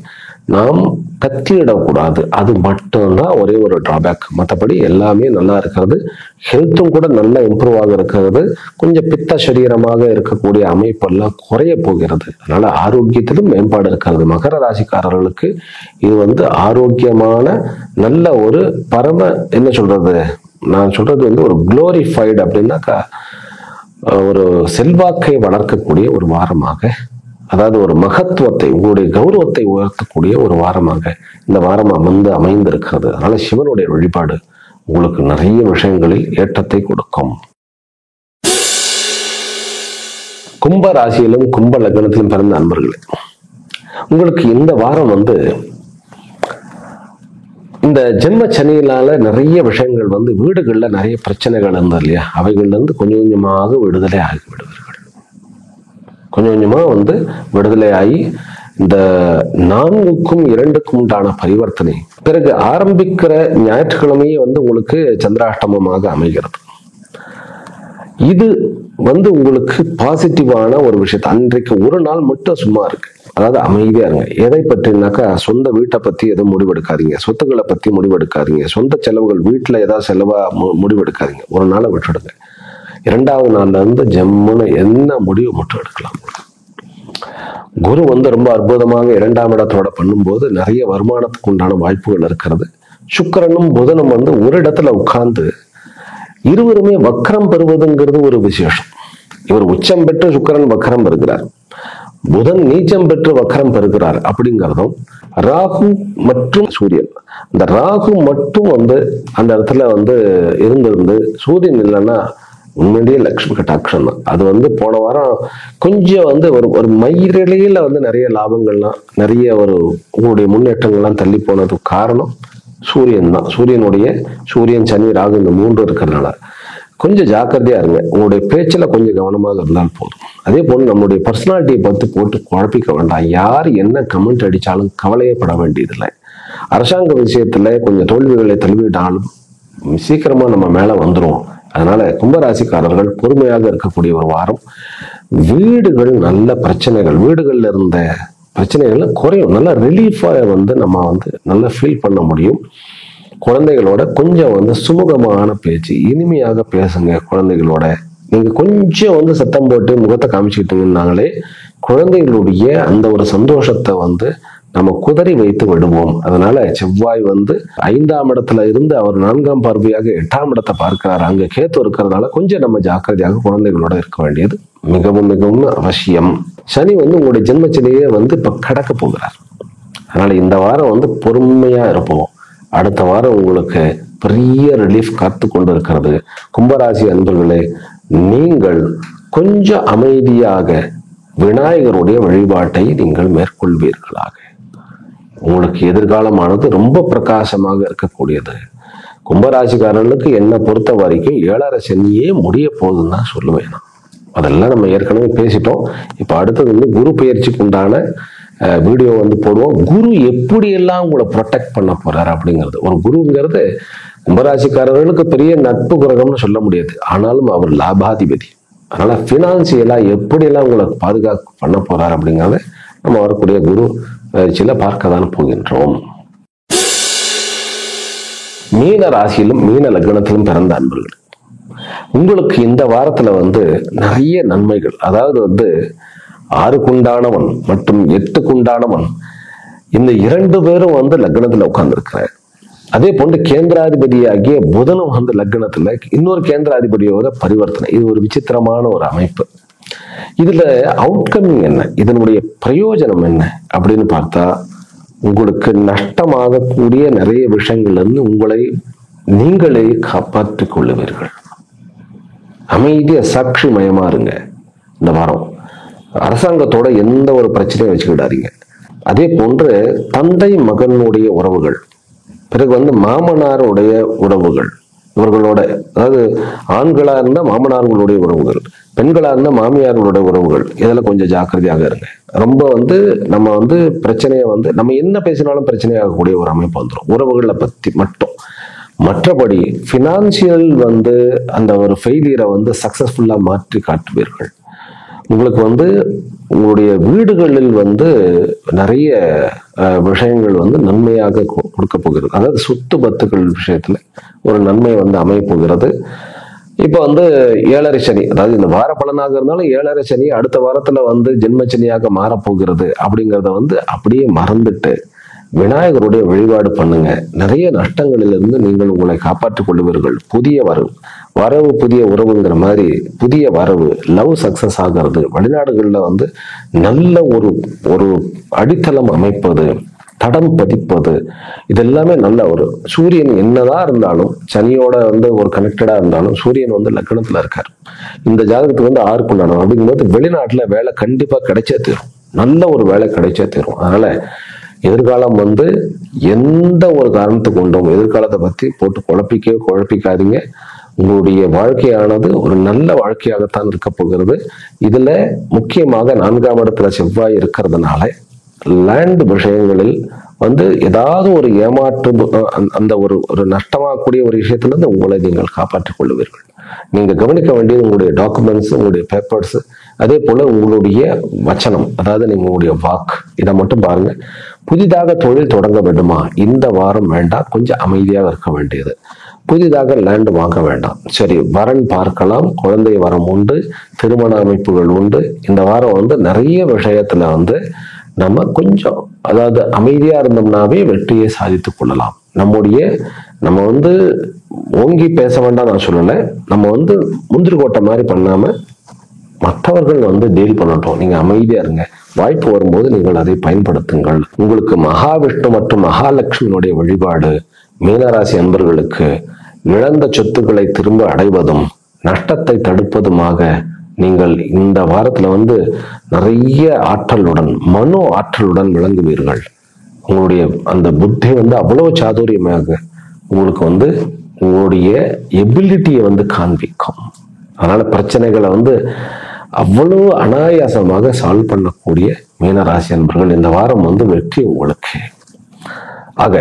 நாம் கத்தியிடக்கூடாது. அது மட்டும்தான் ஒரே ஒரு டிராபேக். மற்றபடி எல்லாமே நல்லா இருக்கிறது. ஹெல்த்தும் கூட நல்லா இம்ப்ரூவ் ஆக இருக்கிறது. கொஞ்சம் பித்த சரீரமாக இருக்கக்கூடிய அமைப்பெல்லாம் குறைய போகிறது. அதனால ஆரோக்கியத்திலும் மேம்பாடு இருக்கிறது. மகர ராசிக்காரர்களுக்கு இது ஆரோக்கியமான நல்ல ஒரு பரம என்ன சொல்றது, நான் சொல்றது ஒரு குளோரிஃபைடு அப்படின்னாக்கா ஒரு செல்வாக்கை வளர்க்கக்கூடிய ஒரு வாரமாக, அதாவது ஒரு மகத்துவத்தை, உங்களுடைய கௌரவத்தை உயர்த்தக்கூடிய ஒரு வாரமாக இந்த வாரம் அமைந்திருக்கிறது. அதனால சிவனுடைய வழிபாடு உங்களுக்கு நிறைய விஷயங்களில் ஏற்றத்தை கொடுக்கும். கும்ப ராசியிலும் கும்ப லக்னத்திலும் பிறந்த அன்பர்களே, உங்களுக்கு இந்த வாரம் இந்த ஜென்ம சனியினால நிறைய விஷயங்கள் வீடுகள்ல நிறைய பிரச்சனைகள் இருந்தது இல்லையா, அவைகள்ல கொஞ்சம் கொஞ்சமாக விடுதலை ஆகி விடுவீர்கள். கொஞ்சம் கொஞ்சமா விடுதலை ஆகி இந்த 4க்கும் 2க்கும் உண்டான பரிவர்த்தனை பிறகு ஆரம்பிக்கிற ஞாயிற்றுக்கிழமையே உங்களுக்கு சந்திராஷ்டமமாக அமைகிறது. இது உங்களுக்கு பாசிட்டிவான ஒரு விஷயத்தை, அன்றைக்கு ஒரு நாள் மட்டும் சும்மா இருக்கு, அதாவது அமைதியா இருங்க. எதை பற்றினாக்கா சொந்த வீட்டை பத்தி எதுவும் முடிவெடுக்காதீங்க, சொத்துக்களை பத்தி முடிவெடுக்காதீங்க, சொந்த செலவுகள் வீட்டுல ஏதாவது செலவா முடிவெடுக்காதீங்க. ஒரு நாளை விட்டுடுங்க. 2வது நாள்ல ஜம்முன்னு என்ன முடிவு மட்டும் எடுக்கலாம். குரு ரொம்ப அற்புதமாக 2ஆம் இடத்தோட பண்ணும்போது நிறைய வருமானத்துக்கு உண்டான வாய்ப்புகள் இருக்கிறது. சுக்கிரனும் புதனும் ஒரு இடத்துல உட்கார்ந்து இருவருமே வக்ரம் பெறுவதுங்கிறது ஒரு விசேஷம். இவர் உச்சம் பெற்று சுக்கிரன் வக்ரம் பெறுகிறார், புதன் நீச்சம் பெற்று வக்ரம் பெறுகிறார். அப்படிங்கிறதும் ராகு மற்றும் சூரியன், இந்த ராகு மட்டும் அந்த இடத்துல இருந்து சூரியன் இல்லைன்னா உண்மையிலேயே லட்சுமி கட்டாட்சம் தான். அது போன வாரம் கொஞ்சம் ஒரு மயிரிழையில நிறைய லாபங்கள்லாம், நிறைய உங்களுடைய முன்னேற்றங்கள்லாம் தள்ளி போனதுக்கு காரணம் சூரியன் தான். சூரியன் சனி ராகு இந்த 3 இருக்கிறதுனால கொஞ்சம் ஜாக்கிரதையா இருங்க. உங்களுடைய பேச்சுல கொஞ்சம் கவனமாக இருந்தால் போதும். அதே போல நம்மளுடைய பர்சனாலிட்டியை பார்த்து போட்டு குழப்பிக்க வேண்டாம். யார் என்ன கமெண்ட் அடிச்சாலும் கவலையப்பட வேண்டியதில்லை. அரசாங்க விஷயத்துல கொஞ்சம் தோல்விகளை தழுவிட்டாலும் சீக்கிரமா நம்ம மேல வந்துரும். அதனால கும்பராசிக்காரர்கள் பொறுமையாக இருக்கக்கூடிய ஒரு வாரம். வீடுகள் நல்ல பிரச்சனைகள், வீடுகள்ல இருந்த பிரச்சனைகள் குறையும். நல்ல ரிலீஃபா நம்ம நல்லா ஃபீல் பண்ண முடியும். குழந்தைகளோட கொஞ்சம் சுமூகமான பேச்சு, இனிமையாக பேசுங்க. குழந்தைகளோட நீங்க கொஞ்சம் சத்தம் போட்டு முகத்தை காமிச்சுக்கிட்டீங்கன்னாங்களே குழந்தைகளுடைய அந்த ஒரு சந்தோஷத்தை நம்ம குதறி வைத்து விடுவோம். அதனால செவ்வாய் 5ஆம் இடத்துல இருந்து அவர் 4ஆம் பார்வையாக 8ஆம் இடத்தை பார்க்கிறார். அங்க கேத்து இருக்கிறதுனால கொஞ்சம் நம்ம ஜாக்கிரதையாக குழந்தைகளோட இருக்க வேண்டியது மிகவும் மிகவும் அவசியம். சனி உங்களுடைய ஜென்மச்சனியே இப்ப கடக்க போகிறார். அதனால இந்த வாரம் பொறுமையா இருப்போம். அடுத்த வாரம் உங்களுக்கு பெரிய ரிலீஃப் காத்து கொண்டு இருக்கிறது. கும்பராசி அன்பர்களே, நீங்கள் கொஞ்சம் அமைதியாக விநாயகருடைய வழிபாட்டை நீங்கள் மேற்கொள்வீர்களாக. உங்களுக்கு எதிர்காலமானது ரொம்ப பிரகாசமாக இருக்கக்கூடியது. கும்பராசிக்காரர்களுக்கு என்னை பொறுத்த வரைக்கும் 7.5 சனியே முடிய போகுதுன்னு தான் சொல்லுவேன் நான். அதெல்லாம் நம்ம ஏற்கனவே பேசிட்டோம். இப்போ அடுத்தது வந்து குரு பெயர்ச்சிக்கு உண்டான வீடியோ வந்து போடுவோம். குரு எப்படியெல்லாம் உங்களை ப்ரொடெக்ட் பண்ண போறாரு அப்படிங்கிறது. ஒரு குருங்கிறது கும்பராசிக்காரர்களுக்கு பெரிய நட்பு கிரகம்னு சொல்ல முடியாது, ஆனாலும் அவர் லாபாதிபதி. அதனால பினான்சியலா எப்படியெல்லாம் உங்களை பாதுகாப்பு பண்ண போறாரு அப்படிங்கிறத நம்ம வரக்கூடிய குரு பயிற்சியில பார்க்க தான் போகின்றோம். மீன ராசியிலும் மீன லக்னத்திலும் பிறந்த அன்பர்கள், உங்களுக்கு இந்த வாரத்துல வந்து நிறைய நன்மைகள், அதாவது வந்து 6க்குண்டானவன் மற்றும் 8க்குண்டானவன் இந்த 2 பேரும் வந்து லக்னத்துல உட்கார்ந்துருக்கிறார். அதே போன்று கேந்திராதிபதியாகிய புதனும் வந்து லக்னத்துல இன்னொரு கேந்திராதிபதியோட பரிவர்த்தனை. இது ஒரு விசித்திரமான ஒரு அமைப்பு. இதுல அவுட்கமிங் என்ன, இதனுடைய பிரயோஜனம் என்ன அப்படின்னு பார்த்தா, உங்களுக்கு நஷ்டமாகக்கூடிய நிறைய விஷயங்கள்ல இருந்து உங்களை நீங்களே காப்பாற்றிக் கொள்ளுவீர்கள். அமைதியா சாட்சி மயமா இருங்க. இந்த வாரம் அரசாங்கத்தோட எந்த ஒரு பிரச்சனையும் வச்சுக்கிடாதீங்க. அதே போன்று தந்தை மகனுடைய உறவுகள், பிறகு வந்து மாமனாருடைய உறவுகள், இவர்களோட, அதாவது ஆண்களா இருந்தா மாமனார்களுடைய உறவுகள், பெண்களா இருந்தா மாமியார்களுடைய உறவுகள், இதுல கொஞ்சம் ஜாக்கிரதையாக இருங்க. ரொம்ப வந்து நம்ம வந்து பிரச்சனையை வந்து நம்ம என்ன பேசினாலும் பிரச்சனையாகக்கூடிய ஒரு அமைப்பு வந்துடும் உறவுகளை பத்தி மட்டும். மற்றபடி பினான்சியல் வந்து அந்த ஒரு ஃபெயிலியரை வந்து சக்சஸ்ஃபுல்லா மாற்றி காட்டுவீர்கள். உங்களுக்கு வந்து உங்களுடைய வீடுகளில் வந்து நிறைய விஷயங்கள் வந்து நன்மையாக கொடுக்க போகிறது. அதாவது சொத்து பத்துக்கள் விஷயத்துல ஒரு நன்மை வந்து அமைய போகிறது. இப்ப வந்து 7.5 சனி, அதாவது இந்த வார பலனாக இருந்தாலும் 7.5 சனி அடுத்த வாரத்துல வந்து ஜென்மச்சனியாக மாறப்போகிறது அப்படிங்கிறத வந்து அப்படியே மறந்துட்டு விநாயகருடைய வழிபாடு பண்ணுங்க. நிறைய நஷ்டங்களிலிருந்து நீங்கள் உங்களை காப்பாற்றிக் கொள்ளுவீர்கள். புதிய வரவு புதிய உறவுங்கிற மாதிரி புதிய வரவு, லவ் சக்சஸ் ஆகிறது, வெளிநாடுகள்ல வந்து நல்ல ஒரு அடித்தளம் அமைப்பது, தடம் பதிப்பது, இதெல்லாமே நல்ல ஒரு சூரியன் என்னதான் இருந்தாலும் சனியோட வந்து ஒரு கனெக்டடா இருந்தாலும் சூரியன் வந்து லக்னத்துல இருக்காரு. இந்த ஜாதகத்துக்கு வந்து 6க்குண்டானவன் அப்படிங்கும்போது வெளிநாட்டுல வேலை கண்டிப்பா கிடைச்சே தீரும். நல்ல ஒரு வேலை கிடைச்சே தீரும். அதனால எதிர்காலம் வந்து எந்த ஒரு காரணத்தை கொண்டும் எதிர்காலத்தை பத்தி போட்டு குழப்பிக்காதீங்க. உங்களுடைய வாழ்க்கையானது ஒரு நல்ல வாழ்க்கையாகத்தான் இருக்க போகிறது. இதுல முக்கியமாக 4ஆம் இடத்துல செவ்வாய் இருக்கிறதுனால லேண்ட் விஷயங்களில் வந்து ஏதாவது ஒரு ஏமாற்று அந்த ஒரு நஷ்டமாகக்கூடிய ஒரு விஷயத்துல இருந்து உங்களை நீங்கள் காப்பாற்றிக் கொள்ளுவீர்கள். நீங்க கவனிக்க வேண்டியது உங்களுடைய டாக்குமெண்ட்ஸ், உங்களுடைய பேப்பர்ஸ், அதே போல உங்களுடைய வச்சனம், அதாவது உங்களுடைய வாக்கு, இதை மட்டும் பாருங்க. புதிதாக தொழில் தொடங்க வேண்டுமா, இந்த வாரம் வேண்டாம், கொஞ்சம் அமைதியாக இருக்க வேண்டியது. புதிதாக லேண்ட் வாங்க வேண்டாம். சரி, வரன் பார்க்கலாம், குழந்தை வரம் உண்டு, திருமண அமைப்புகள் உண்டு. இந்த வாரம் வந்து நிறைய விஷயத்துல வந்து நம்ம கொஞ்சம், அதாவது அமைதியா இருந்தோம்னாவே வெற்றியை சாதித்துக் கொள்ளலாம். நம்ம வந்து ஓங்கி பேச வேண்டாம் நான் சொல்லலை. நம்ம வந்து முந்திரி கோட்டை மாதிரி பண்ணாம மற்றவர்கள் வந்து டீல் பண்ணட்டும், நீங்க அமைதியா இருங்க. வாய்ப்பு வரும்போது நீங்கள் அதை பயன்படுத்துங்கள். உங்களுக்கு மகாவிஷ்ணு மற்றும் மகாலட்சுமியினுடைய வழிபாடு மீனராசி அன்பர்களுக்கு இழந்த சொத்துக்களை திரும்ப அடைவதும் நஷ்டத்தை தடுப்பதுமாக நீங்கள் இந்த வாரத்துல வந்து நிறைய ஆற்றலுடன், மனோ ஆற்றலுடன் விளங்குவீர்கள். உங்களுடைய அந்த புத்தி வந்து அவ்வளவு சாதுரியமாக உங்களுக்கு வந்து உங்களுடைய எபிலிட்டியை வந்து காண்பிக்கும். அதனால பிரச்சனைகளை வந்து அவ்வளவு அனாயாசமாக சால்வ் பண்ணக்கூடிய மீனராசி அன்பர்கள் இந்த வாரம் வந்து வெற்றி உங்களுக்கு. ஆக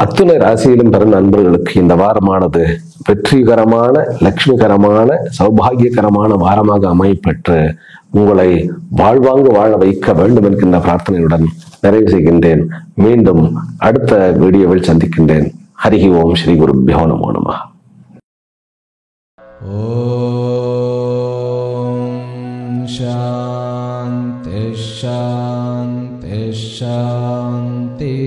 அத்துணை ராசியிலும் பிறந்த நண்பர்களுக்கு இந்த வாரமானது வெற்றிகரமான, லட்சுமிகரமான, சௌபாகியகரமான வாரமாக அமையப்பெற்று உங்களை வாழ்வாங்கு வாழ வைக்க வேண்டும் என்கின்ற பிரார்த்தனையுடன் நிறைவு செய்கின்றேன். மீண்டும் அடுத்த வீடியோவில் சந்திக்கின்றேன். ஹரிஹி ஓம் ஸ்ரீ குருப்யோ நமோ நமः. ஓம் சாந்தி சாந்தி சாந்தி.